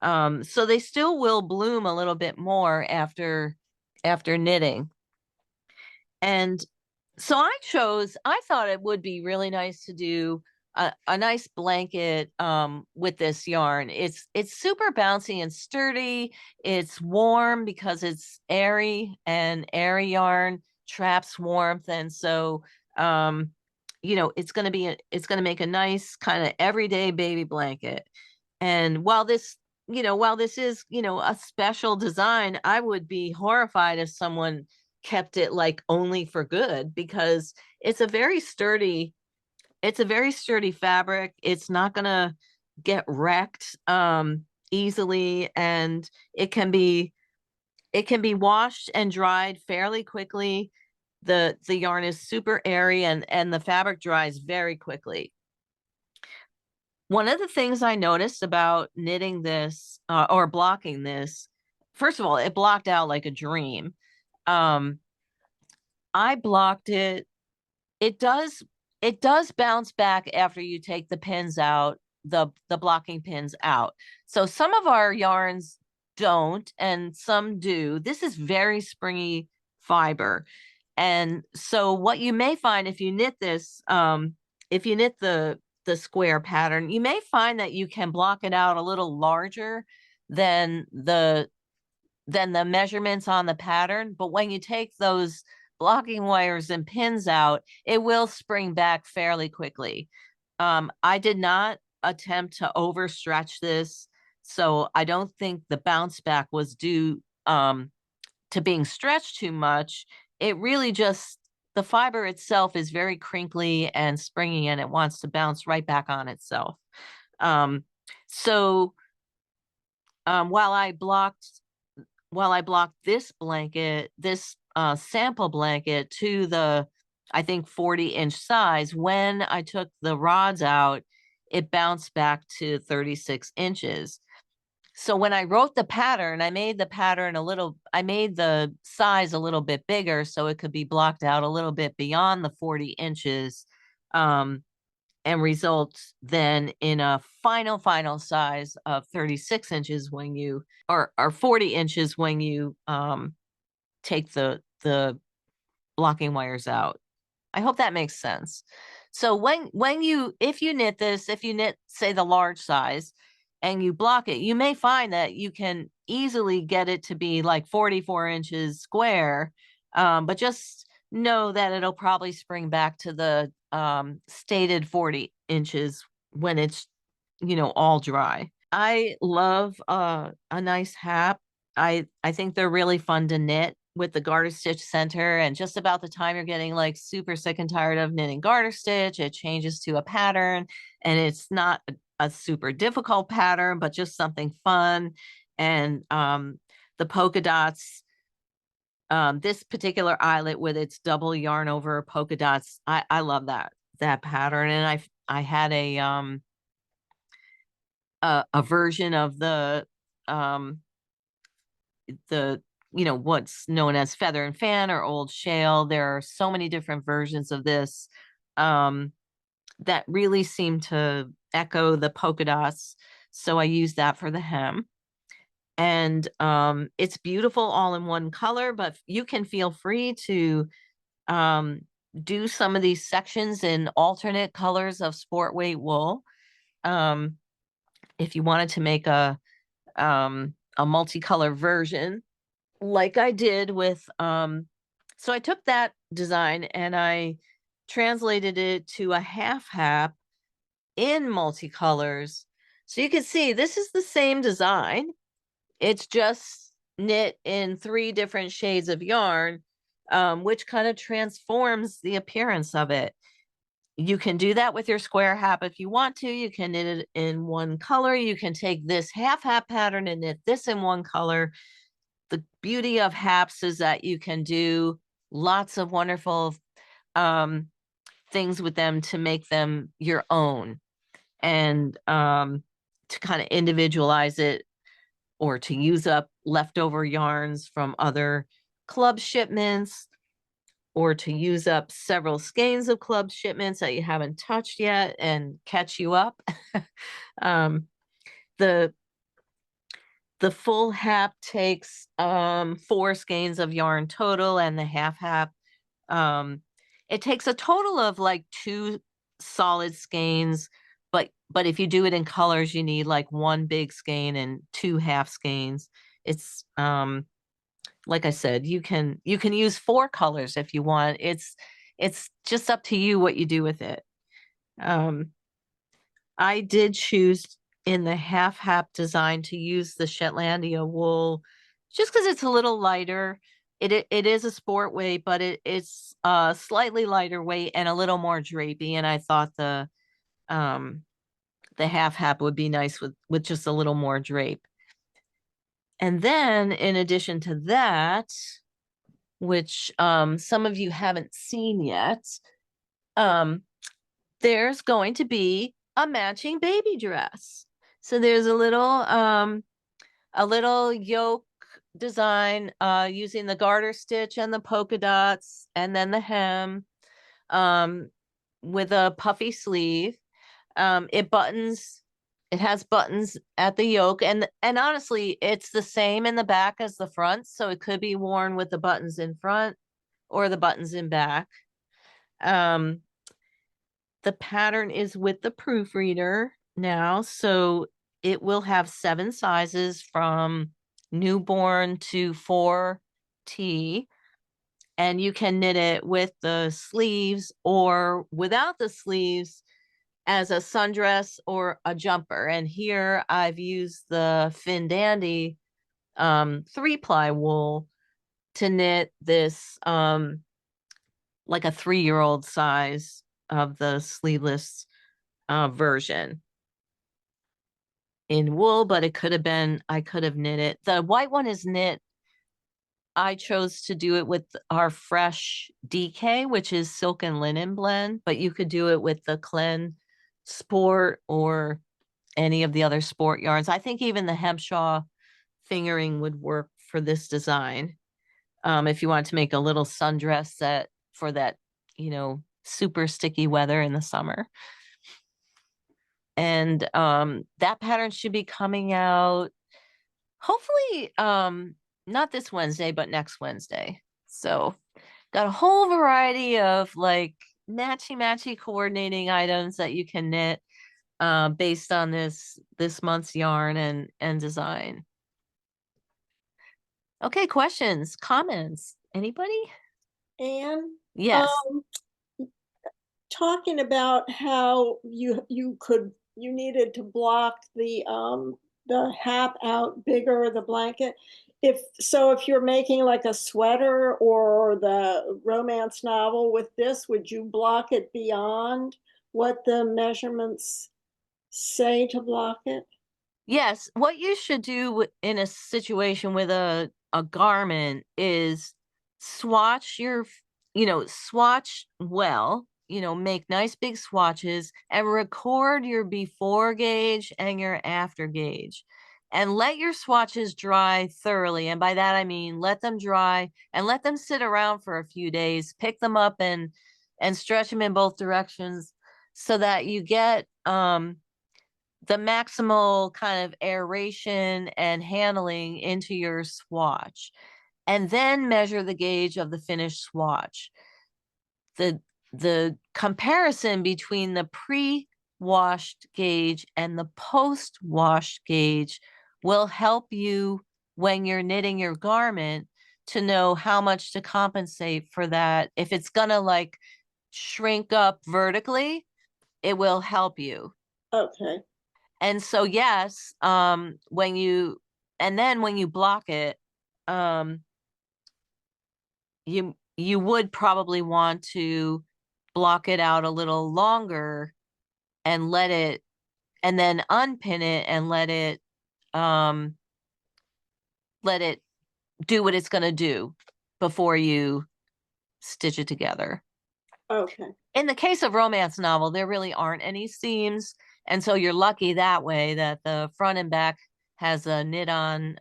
So they still will bloom a little bit more after knitting. And so I thought it would be really nice to do a nice blanket with this yarn. It's super bouncy and sturdy. It's warm because it's airy, and airy yarn traps warmth. And so it's gonna make a nice kind of everyday baby blanket. And while this is, a special design, I would be horrified if someone kept it like only for good, because it's a very sturdy fabric. It's not gonna get wrecked easily, and it can be washed and dried fairly quickly. The yarn is super airy, and the fabric dries very quickly. One of the things I noticed about knitting this or blocking this, first of all, it blocked out like a dream. Um, I blocked it. It does bounce back after you take the pins out, the blocking pins out. So some of our yarns don't, and some do. This is very springy fiber. And so what you may find if you knit this, if you knit the square pattern, you may find that you can block it out a little larger than the measurements on the pattern. But when you take those blocking wires and pins out, it will spring back fairly quickly. I did not attempt to overstretch this, so I don't think the bounce back was due to being stretched too much. It really just, the fiber itself is very crinkly and springy, and it wants to bounce right back on itself. So while I blocked this blanket, this sample blanket to the, I think, 40-inch size, when I took the rods out, it bounced back to 36 inches. So when I wrote the pattern, I made the size a little bit bigger so it could be blocked out a little bit beyond the 40 inches, and results then in a final size of 36 inches when you, or 40 inches when you take the blocking wires out. I hope that makes sense. So if you knit, say, the large size, and you block it, you may find that you can easily get it to be like 44 inches square, but just know that it'll probably spring back to the stated 40 inches when it's, all dry. I love a nice hat. I think they're really fun to knit with the garter stitch center, and just about the time you're getting like super sick and tired of knitting garter stitch, it changes to a pattern, and it's not a super difficult pattern, but just something fun. And the polka dots, this particular eyelet with its double yarn over polka dots, I love that pattern. And I had a version of the what's known as feather and fan or old shale. There are so many different versions of this that really seem to echo the polka dots, so I use that for the hem. And it's beautiful all in one color, but you can feel free to um, do some of these sections in alternate colors of sport weight wool. um, if you wanted to make a multicolor version like I did with so I took that design and I translated it to a half hap in multicolors. So you can see this is the same design. It's just knit in 3 different shades of yarn, which kind of transforms the appearance of it. You can do that with your square hap if you want to. You can knit it in one color. You can take this half hap pattern and knit this in one color. The beauty of haps is that you can do lots of wonderful things with them to make them your own, and to kind of individualize it, or to use up leftover yarns from other club shipments, or to use up several skeins of club shipments that you haven't touched yet and catch you up. um, the the full hap takes 4 skeins of yarn total, and the half hap it takes a total of like 2 solid skeins, but if you do it in colors, you need like 1 big skein and 2 half skeins. It's like I said, you can use 4 colors if you want. It's just up to you what you do with it. I did choose in the half hap design to use the Shetlandia wool just because it's a little lighter. It is a sport weight, but it's slightly lighter weight and a little more drapey. And I thought the half hap would be nice with just a little more drape. And then in addition to that, which some of you haven't seen yet, there's going to be a matching baby dress. So there's a little yoke design using the garter stitch and the polka dots, and then the hem with a puffy sleeve. It has buttons at the yoke, and honestly, it's the same in the back as the front, so it could be worn with the buttons in front or the buttons in back. The pattern is with the proofreader now, so it will have 7 sizes from newborn to 4T, and you can knit it with the sleeves or without the sleeves as a sundress or a jumper. And here I've used the Fin Dandy 3-ply wool to knit this like a 3-year-old size of the sleeveless version in wool, but it could have been, I could have knit it. The white one is knit. I chose to do it with our Fresh DK, which is silk and linen blend, but you could do it with the Clen Sport or any of the other sport yarns. I think even the Hempshaw fingering would work for this design. If you want to make a little sundress set for that, super sticky weather in the summer. And that pattern should be coming out hopefully not this Wednesday, but next Wednesday. So got a whole variety of like matchy coordinating items that you can knit based on this month's yarn and design. Okay, questions, comments, anybody? And Yes. talking about how you needed to block the hap out bigger, the blanket. If you're making like a sweater or the romance novel with this, would you block it beyond what the measurements say to block it? Yes, what you should do in a situation with a garment is swatch swatch well, make nice big swatches and record your before gauge and your after gauge. And let your swatches dry thoroughly. And by that I mean let them dry and let them sit around for a few days. Pick them up and stretch them in both directions so that you get the maximal kind of aeration and handling into your swatch, and then measure the gauge of the finished swatch. The comparison between the pre-washed gauge and the post-washed gauge will help you when you're knitting your garment to know how much to compensate for that. If it's gonna like shrink up vertically, it will help you. Okay, And so yes, when you block it, um you would probably want to block it out a little longer and let it, and then unpin it and let it do what it's going to do before you stitch it together. okay, In the case of romance novel, there really aren't any seams, and so you're lucky that way that the front and back has a knit on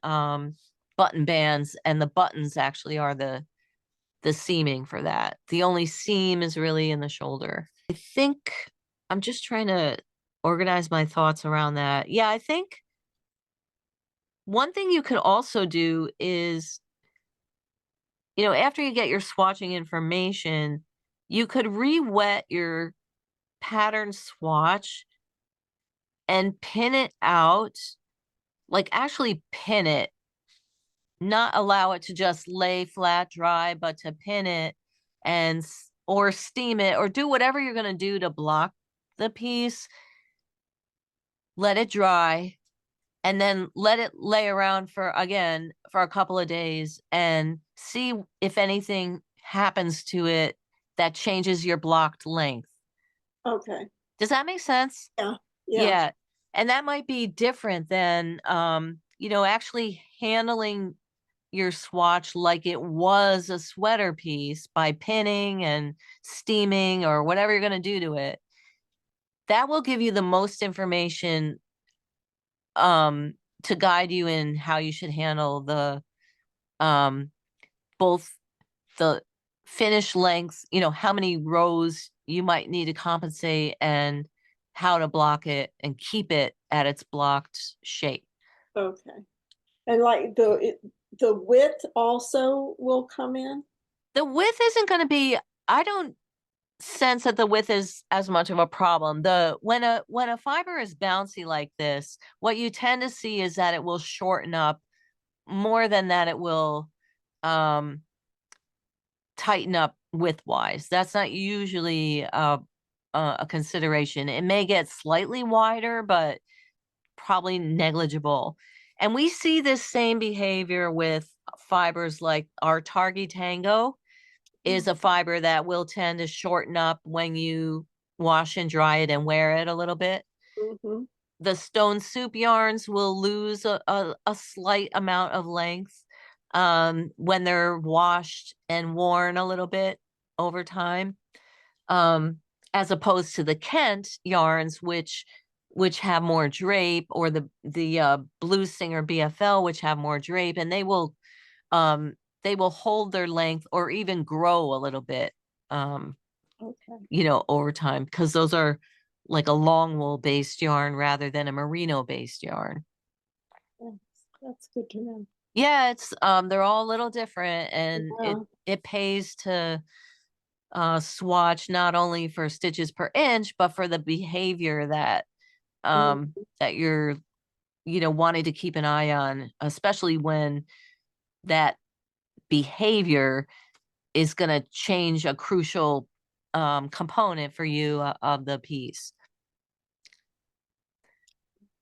button bands, and the buttons actually are the seaming for that. The only seam is really in the shoulder. I think I'm just trying to organize my thoughts around that. Yeah, I think one thing you could also do is, after you get your swatching information, you could re-wet your pattern swatch and pin it out, like actually pin it, not allow it to just lay flat dry, but to pin it and or steam it or do whatever you're going to do to block the piece. Let it dry and then let it lay around for a couple of days and see if anything happens to it that changes your blocked length. okay. Does that make sense? Yeah, yeah, Yeah. And that might be different than actually handling your swatch like it was a sweater piece by pinning and steaming or whatever you're going to do to it. That will give you the most information to guide you in how you should handle the both the finish lengths, how many rows you might need to compensate and how to block it and keep it at its blocked shape. okay. And like the width also will come in? The width isn't going to be, I don't sense that the width is as much of a problem. When a fiber is bouncy like this, what you tend to see is that it will shorten up more than that it will tighten up width-wise. That's not usually a consideration. It may get slightly wider, but probably negligible. And we see this same behavior with fibers like our Targi Tango is a fiber that will tend to shorten up when you wash and dry it and wear it a little bit. Mm-hmm. The stone soup yarns will lose a slight amount of length when they're washed and worn a little bit over time, as opposed to the Kent yarns, which have more drape, or the Blue Singer BFL, which have more drape, and they will hold their length or even grow a little bit, Okay. over time, because those are like a long wool based yarn rather than a merino based yarn. That's good to know. Yeah, it's they're all a little different, and Yeah. it pays to swatch not only for stitches per inch, but for the behavior that that you're wanting to keep an eye on, especially when that behavior is going to change a crucial component for you of the piece.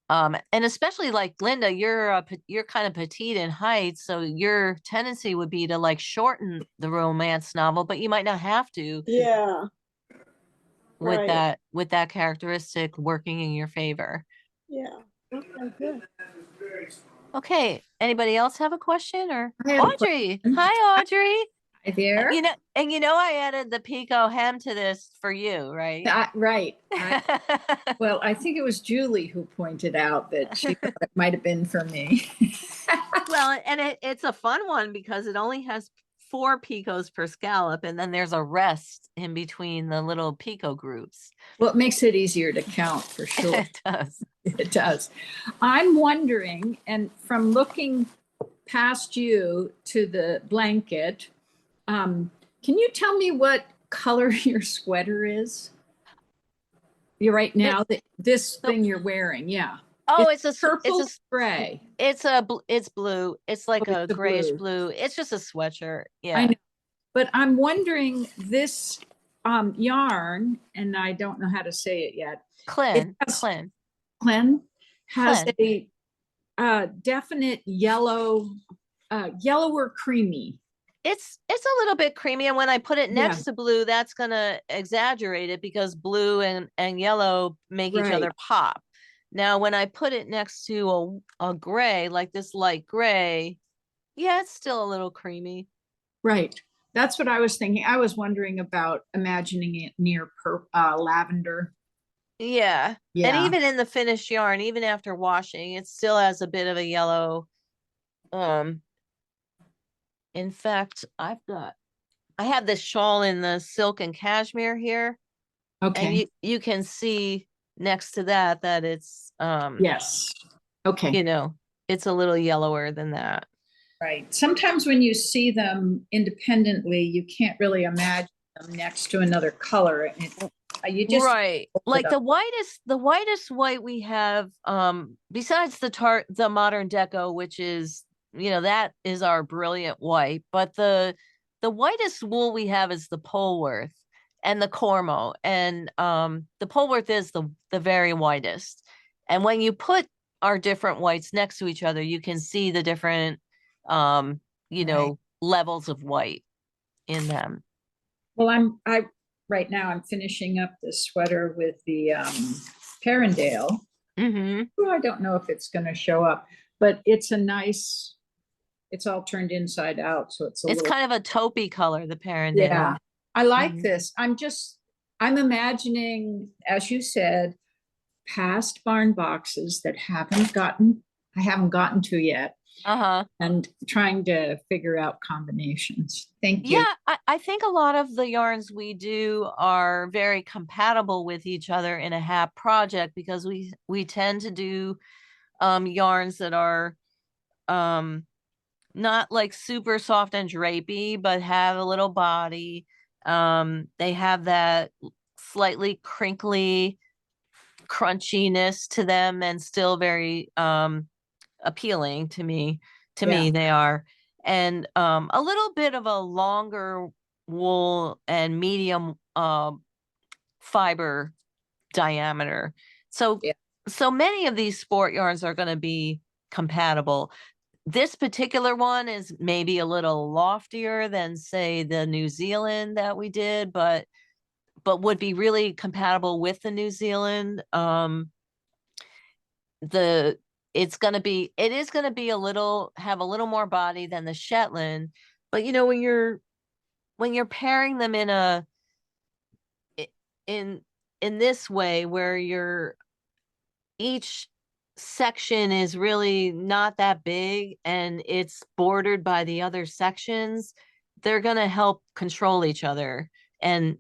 And especially like Linda, you're kind of petite in height, so your tendency would be to like shorten the romance novel, but you might not have to. Yeah. Right. with that characteristic working in your favor. Yeah. Okay, good. Okay, anybody else have a question or I have a Audrey? question. Hi, Audrey. Hi there. You know, I added the Pico hem to this for you, right? Right. Well, I think it was Julie who pointed out that she thought it might have been for me. Well, and it's a fun one because it only has 4 picos per scallop, and then there's a rest in between the little pico groups. Well, it makes it easier to count for sure. It does. It does. I'm wondering, and from looking past you to the blanket, can you tell me what color your sweater is? You're right now, this thing you're wearing, yeah. Oh, it's a Purple, gray. it's blue. It's like Oh, a it's a grayish blue. blue. It's just a sweatshirt. I Yeah. know. But I'm wondering this yarn, and I don't know how to say it yet. Clen Has Clen. a definite yellower creamy. It's a little bit creamy, and when I put it Yeah. next to blue, that's gonna exaggerate it because blue and yellow make each other Right. pop. Now, when I put it next to a gray, like this light gray, yeah, it's still a little creamy. Right. That's what I was thinking. I was wondering about imagining it near lavender. Yeah. And Yeah. even in the finished yarn, even after washing, it still has a bit of a yellow. In fact, I have this shawl in the silk and cashmere here, and Okay. you can see next to that it's Yes. Okay. you know, it's a little yellower than that. Right. Sometimes when you see them independently, you can't really imagine them next to another color. You just Right. Like the whitest white we have, besides the modern deco, which is, that is our brilliant white, but the whitest wool we have is the Polworth and the Cormo. And the Polworth is the very whitest. And when you put our different whites next to each other, you can see the different Right. levels of white in them. Well, right now I'm finishing up this sweater with the Perendale. Mm-hmm. Oh, I don't know if it's going to show up, but it's all turned inside out, so it's It's kind of a taupey color, the Perendale. Yeah. I like Mhm. this. I'm imagining, as you said, past barn boxes that I haven't gotten to yet, Uh-huh. and trying to figure out combinations. Thank you. Yeah, I think a lot of the yarns we do are very compatible with each other in a HAP project because we tend to do yarns that are not like super soft and drapey, but have a little body. They have that slightly crinkly crunchiness to them and still very appealing to me. To Yeah. me, they are. And a little bit of a longer wool and medium fiber diameter. So Yeah. so many of these sport yarns are going to be compatible. This particular one is maybe a little loftier than, say, the New Zealand that we did, but would be really compatible with the New Zealand. It is going to be have a little more body than the Shetland, but when you're pairing them in this way where each section is really not that big and it's bordered by the other sections, they're going to help control each other and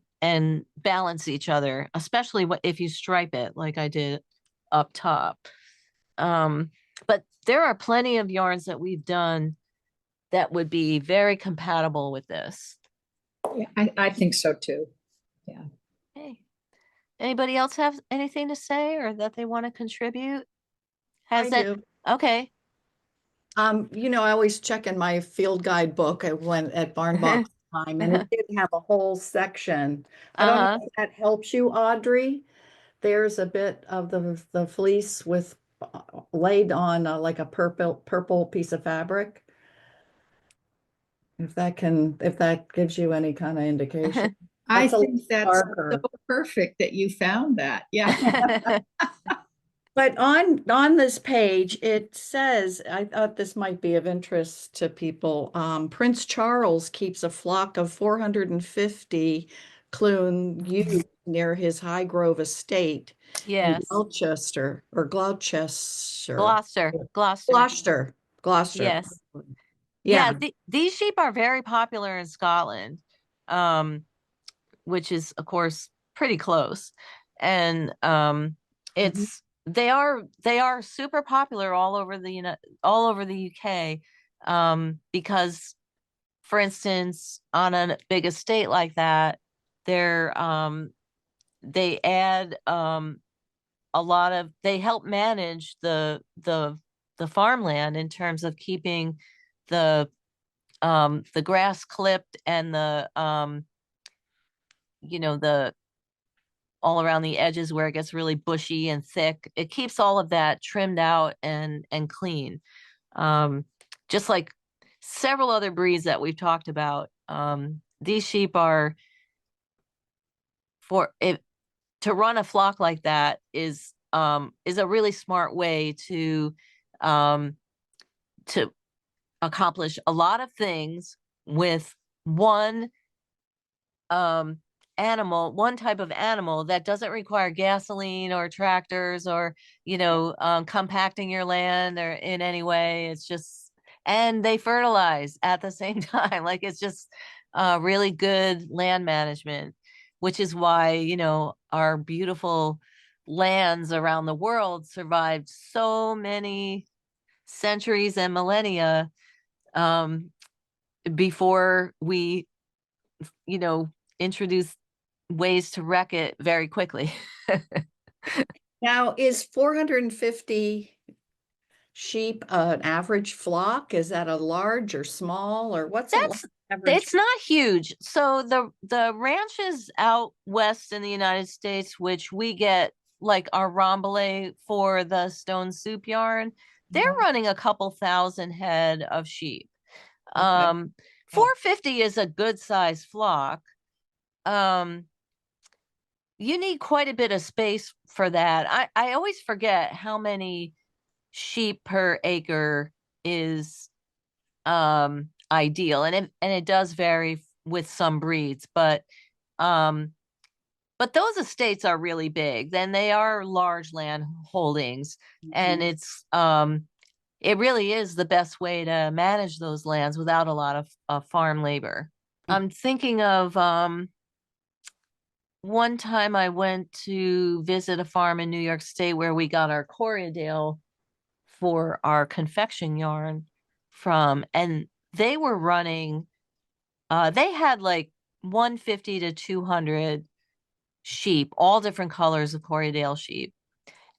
balance each other, especially if you stripe it like I did up top. But there are plenty of yarns that we've done that would be very compatible with this. Yeah, I think so too. Yeah. Hey, anybody else have anything to say or that they want to contribute? I do. Okay. I always check in my field guide book at barn box time, and it did have a whole section. I don't know if that helps you, Audrey. There's a bit of the fleece with laid on like a purple piece of fabric. If that gives you any kind of indication. I That's a think little that's so darker. perfect that you found that. Yeah. But on this page, it says, I thought this might be of interest to people. Prince Charles keeps a flock of 450 Clune ewes near his Highgrove estate in Yes. Gloucester or Gloucester. Gloucester. Gloucester. Gloucester. Gloucester. Yes. Yeah. Yeah, these sheep are very popular in Scotland, which is of course pretty close. And Mhm. they are super popular all over the UK, because for instance, on a big estate like that, they're they add they help manage the farmland in terms of keeping the grass clipped and the all around the edges where it gets really bushy and thick. It keeps all of that trimmed out and clean. Um, just like several other breeds that we've talked about. These sheep are for it to run a flock like that is a really smart way um to accomplish a lot of things with one um one type of animal that doesn't require gasoline or tractors or compacting your land or in any way. It's just, and they fertilize at the same time. Like it's just really good land management, which is why our beautiful lands around the world survived so many centuries and millennia um before we you know introduce ways to wreck it very quickly. Now, is 450 sheep an average flock? Is that a large or small, or what's an That's average? It's not huge. So the ranches out west in the United States, which we get like our Rambouillet for the stone soup yarn, they're Uh-huh. running a couple thousand head of sheep. Okay. Um, Oh, 450 is a good size flock. Um, you need quite a bit of space for that. I always forget how many sheep per acre is ideal, and it does vary with some breeds, um but those estates are really big. Then they are large land holdings, and mhm. it really is the best way to manage those lands without a lot of farm labor. I'm thinking of one time I went to visit a farm in New York State where we got our Corriedale for our confection yarn from, and they were running they had like 150 to 200 sheep, all different colors of Corriedale sheep.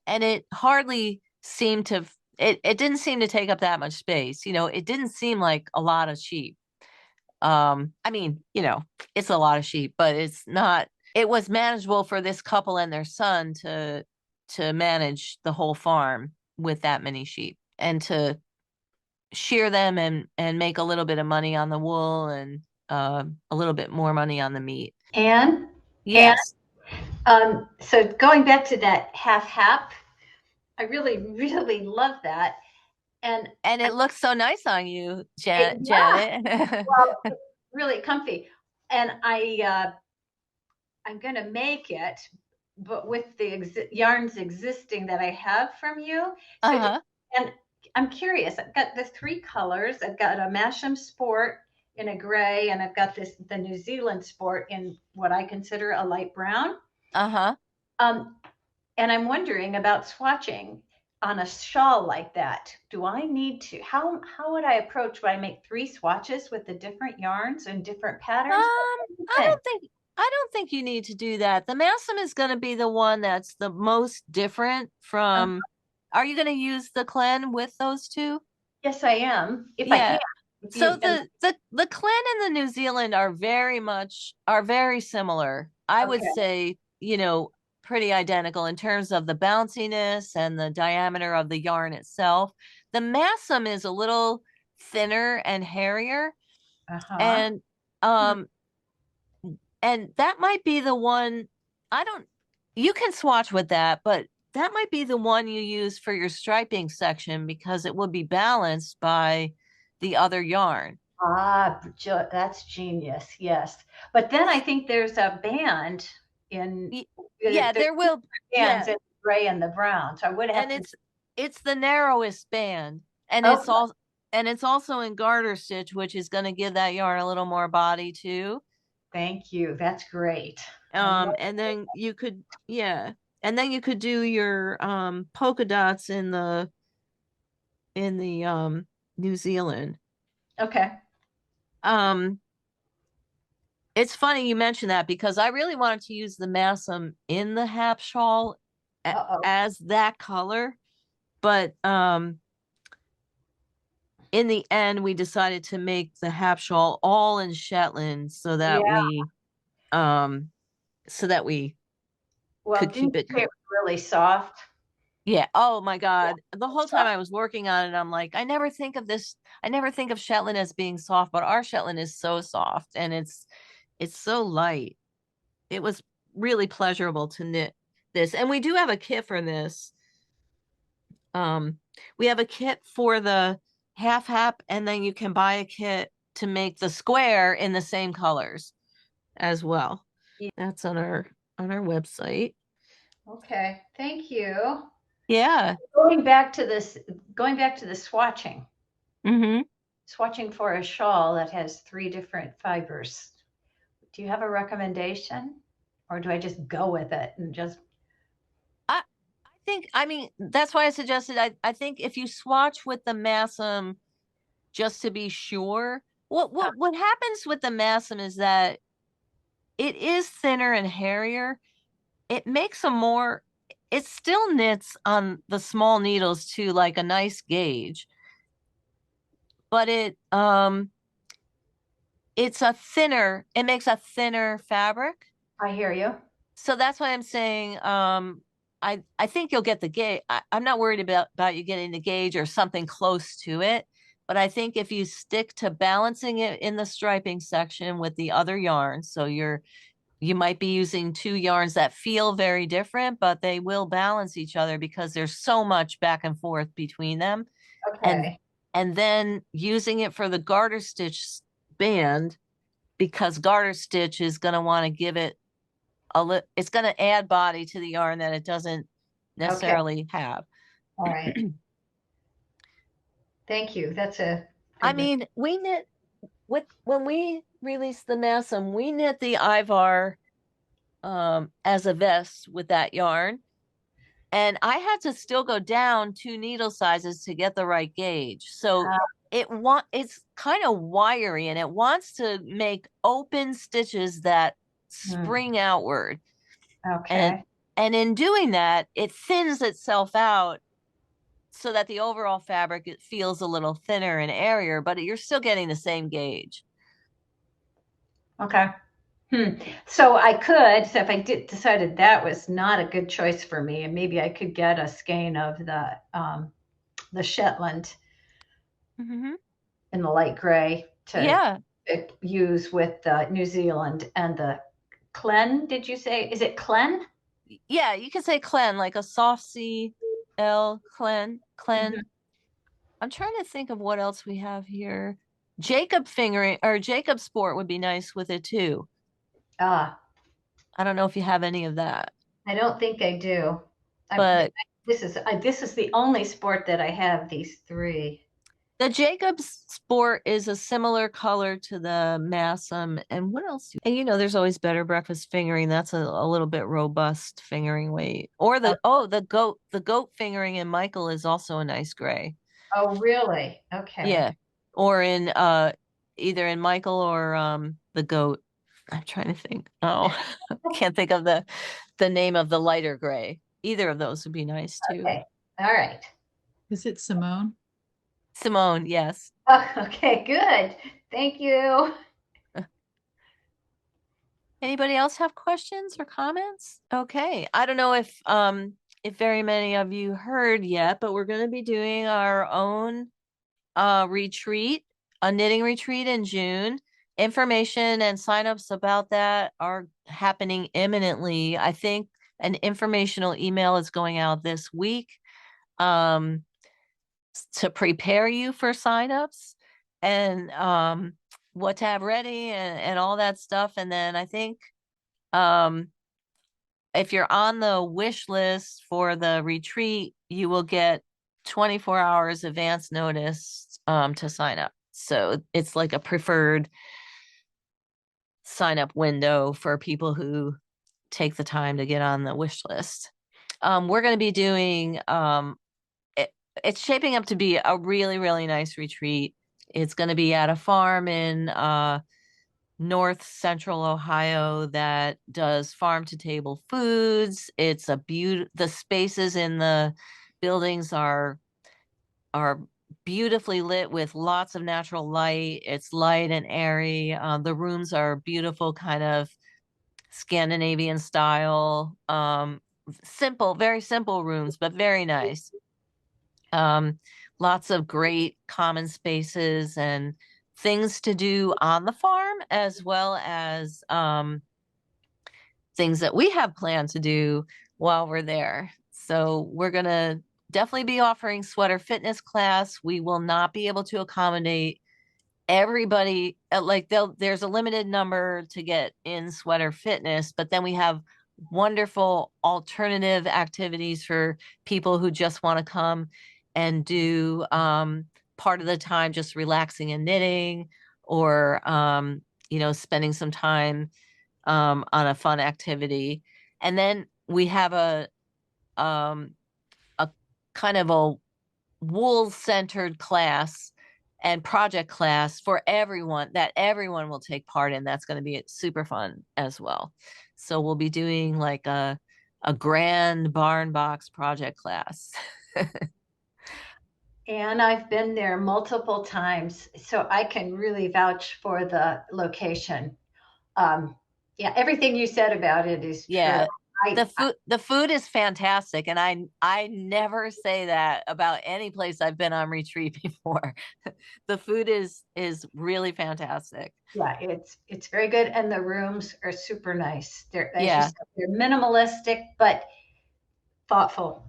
And it hardly seemed to it didn't seem to take up that much space. It didn't seem like a lot of sheep. I mean, it's a lot of sheep, but it was manageable for this couple and their son to manage the whole farm with that many sheep and to shear them and make a little bit of money on the wool and a little bit more money on the meat. And Yes. so going back to that half hap, I really, really love that. And It looks so nice on you, yeah, Janet. well, really comfy. And I'm going to make it, but with the yarns existing that I have from you. So, Uh-huh. and I'm curious. I've got the three colors. I've got a Masham Sport in a gray, and I've got the New Zealand Sport in what I consider a light brown. Uh-huh. Um, and I'm wondering about swatching on a shawl like that. Do I need to? How would I approach? Would I make three swatches with the different yarns and different patterns? What do you I think? don't think you need to do that. The Massam is going to be the one that's the most different Um, from. Are you going to use the Clen with those two? yes, I am. If I Yeah. can. If So you, and, the Clen and the New Zealand are very similar. I would okay. say, pretty identical in terms of the bounciness and the diameter of the yarn itself. The Massam is a little thinner and hairier, Uh-huh. and Hmm. um and that might be the one. I don't, you can swatch with that, but that might be the one you use for your striping section because it would be balanced by the other yarn. That's genius. Yes. But then I think there's a band in, Yeah, there's there will. bands Yeah, in the gray and the brown. So I would have and to. it's the narrowest band, and Oh, it's also in garter stitch, which is going to give that yarn a little more body too. thank you. That's great. I love And then you could, yeah, and then you could do your polka dots in the New Zealand. Okay. Um, it's funny you mentioned that because I really wanted to use the Massam in the hap shawl Uh-oh. as that color, but in the end we decided to make the hap shawl all in Shetland Yeah. Um so that we Well, could didn't keep you it. say it was really soft? Yeah. Oh my God. The whole time Soft. I was working on it, I'm like, I never think of this. I never think of Shetland as being soft, but our Shetland is so soft and it's so light. It was really pleasurable to knit this. And we do have a kit for this. We have a kit for the half hap, and then you can buy a kit to make the square in the same colors as well. Yeah. That's on our website. Okay. Thank you. Yeah. Going back to this, going back to the swatching. Mm-hmm. Swatching for a shawl that has 3 different fibers. Do you have a recommendation? Or do I just go with it and just I think, I mean, that's why I suggested I think if you swatch with the Massam just to be sure, what happens with the Massam is that it is thinner and hairier. It makes a more, it still knits on the small needles to like a nice gauge, but it makes a thinner fabric. I hear you. So that's why I'm saying I think you'll get the gauge. I'm not worried about you getting the gauge or something close to it, but I think if you stick to balancing it in the striping section with the other yarns, so you might be using 2 yarns that feel very different, but they will balance each other because there's so much back and forth between them. Okay. And then using it for the garter stitch band, because garter stitch is going to want to give it it's going to add body to the yarn that it doesn't necessarily have. All right. Thank you. That's a I good mean, we knit when we released the Massam, we knit the Ivar as a vest with that yarn. And I had to still go down 2 needle sizes to get the right gauge. So it's kind of wiry and it wants to make open stitches that spring outward. Okay. And in doing that, it thins itself out so that the overall fabric, it feels a little thinner and airier, but you're still getting the same gauge. Okay. So if I decided that was not a good choice for me, and maybe I could get a skein of the Shetland Mm-hmm. in the light gray Yeah. to use with the New Zealand and the Clen. Did you say, is it Clen? Yeah, you can say clen, like a soft C L clen. Mhm. I'm trying to think of what else we have here. Jacob fingering or Jacob sport would be nice with it too. Ah, I don't know if you have any of that. I don't think I do. But this is the only sport that I have these 3. the Jacob's sport is a similar color to the Massam. And what else? And there's always better breakfast fingering. That's a little bit robust fingering weight. Or the goat fingering in Michael is also a nice gray. Oh, really? Okay. Yeah. Or in either in Michael or the goat. I'm trying to think. Oh, can't think of the name of the lighter gray. Either of those would be nice too. Okay. All right. Is it Simone? Simone, yes. Oh, okay, good. Thank you. Anybody else have questions or comments? Okay. I don't know if very many of you heard yet, but we're going to be doing our own retreat, a knitting retreat in June. information and signups about that are happening imminently. I think an informational email is going out this week um, to prepare you for signups and what to have ready and all that stuff. And then I think um, if you're on the wish list for the retreat, you will get 24 hours advance notice to sign up. So it's like a preferred sign up window for people who take the time to get on the wish list. We're going to be doing it's shaping up to be a really, really nice retreat. It's going to be at a farm in north central Ohio that does farm to table foods. It's a the spaces in the buildings are beautifully lit with lots of natural light. It's light and airy. The rooms are beautiful, kind of Scandinavian style. Simple, very simple rooms, but very nice. Lots of great common spaces and things to do on the farm, as well as things that we have planned to do while we're there. So we're going to definitely be offering sweater fitness class. We will not be able to accommodate everybody. Like there's a limited number to get in sweater fitness, but then we have wonderful alternative activities for people who just want to come and do part of the time just relaxing and knitting, or spending some time on a fun activity. And then we have a kind of a wool centered class and project class for everyone that everyone will take part in. That's going to be super fun as well. So we'll be doing like a grand barn box project class. And I've been there multiple times, so I can really vouch for the location. Yeah, everything you said about it is Yeah. true. The food is fantastic, and I never say that about any place I've been on retreat before. The food is really fantastic. Yeah, it's very good, and the rooms are super nice. They're, as you Yeah. said, they're minimalistic but thoughtful.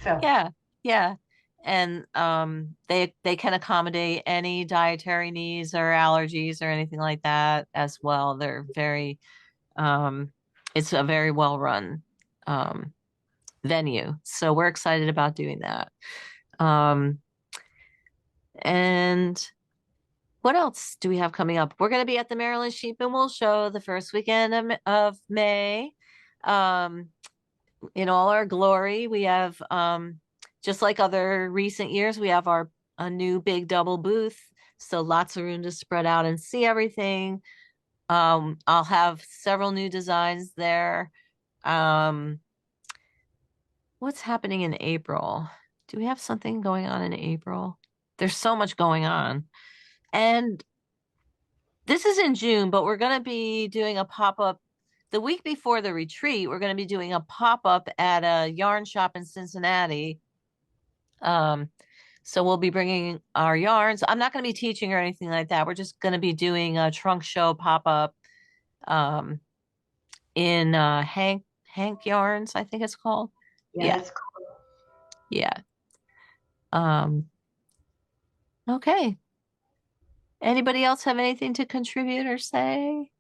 So Yeah. And they can accommodate any dietary needs or allergies or anything like that as well. They're very it's a very well run venue. So we're excited about doing that. And what else do we have coming up? We're going to be at the Maryland Sheep and Wool Show the first weekend of May. In all our glory, we have just like other recent years, we have a new big double booth, so lots of room to spread out and see everything. I'll have several new designs there. What's happening in April? Do we have something going on in April? There's so much going on. And this is in June, but we're going to be doing a pop-up the week before the retreat. We're going to be doing a pop-up at a yarn shop in Cincinnati. So we'll be bringing our yarns. I'm not going to be teaching or anything like that. We're just going to be doing a trunk show pop-up in Hank Yarns, I think it's called. yeah, that's cool. Yeah. Okay. Anybody else have anything to contribute or say?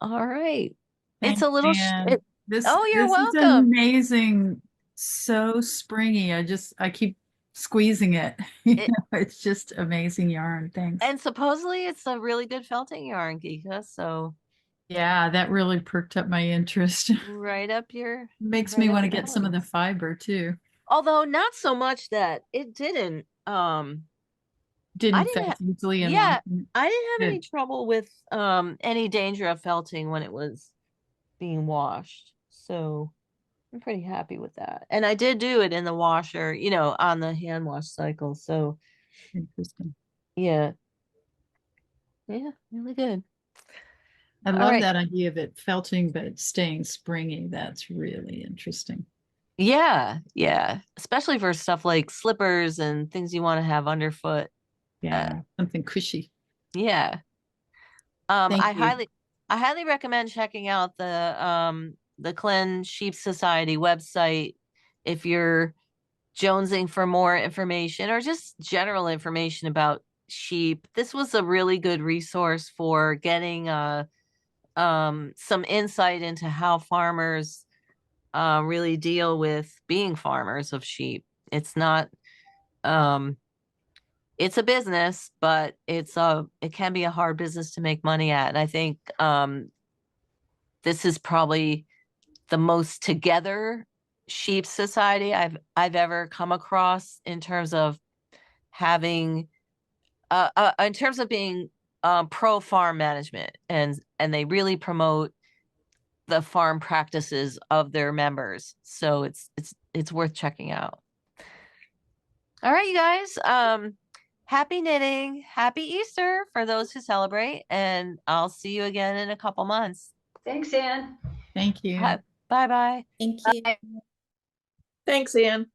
All right. It's Thanks, a little Anne. oh, you're this is welcome. amazing. So springy. I keep squeezing it. It's just amazing yarn. Thanks. And supposedly it's a really good felting yarn, Geeka. So yeah, that really perked up my interest. right up your Makes right me up want to your get some of alley. the fiber too. Although not so much that it didn't I Didn't didn't felt easily and yeah, I didn't have any Good. trouble with any danger of felting when it was being washed. So I'm pretty happy with that. And I did do it in the washer, on the hand wash cycle. So Interesting. yeah. Yeah, really good. I All love right. that idea of it felting but staying springy. That's really interesting. Yeah. Especially for stuff like slippers and things you want to have underfoot. Yeah, something cushy. Yeah. Thank I you. highly recommend checking out the Clan Sheep Society website if you're jonesing for more information or just general information about sheep. This was a really good resource for getting some insight into how farmers really deal with being farmers of sheep. It's not it's a business, but it can be a hard business to make money at. And I think this is probably the most together sheep society I've ever come across in terms of having in terms of being pro farm management, and they really promote the farm practices of their members. So it's worth checking out. All right, you guys. Happy knitting, happy Easter for those who celebrate, and I'll see you again in a couple months. Thanks, Anne. Thank you. Bye bye. Thank you. Thanks, Anne.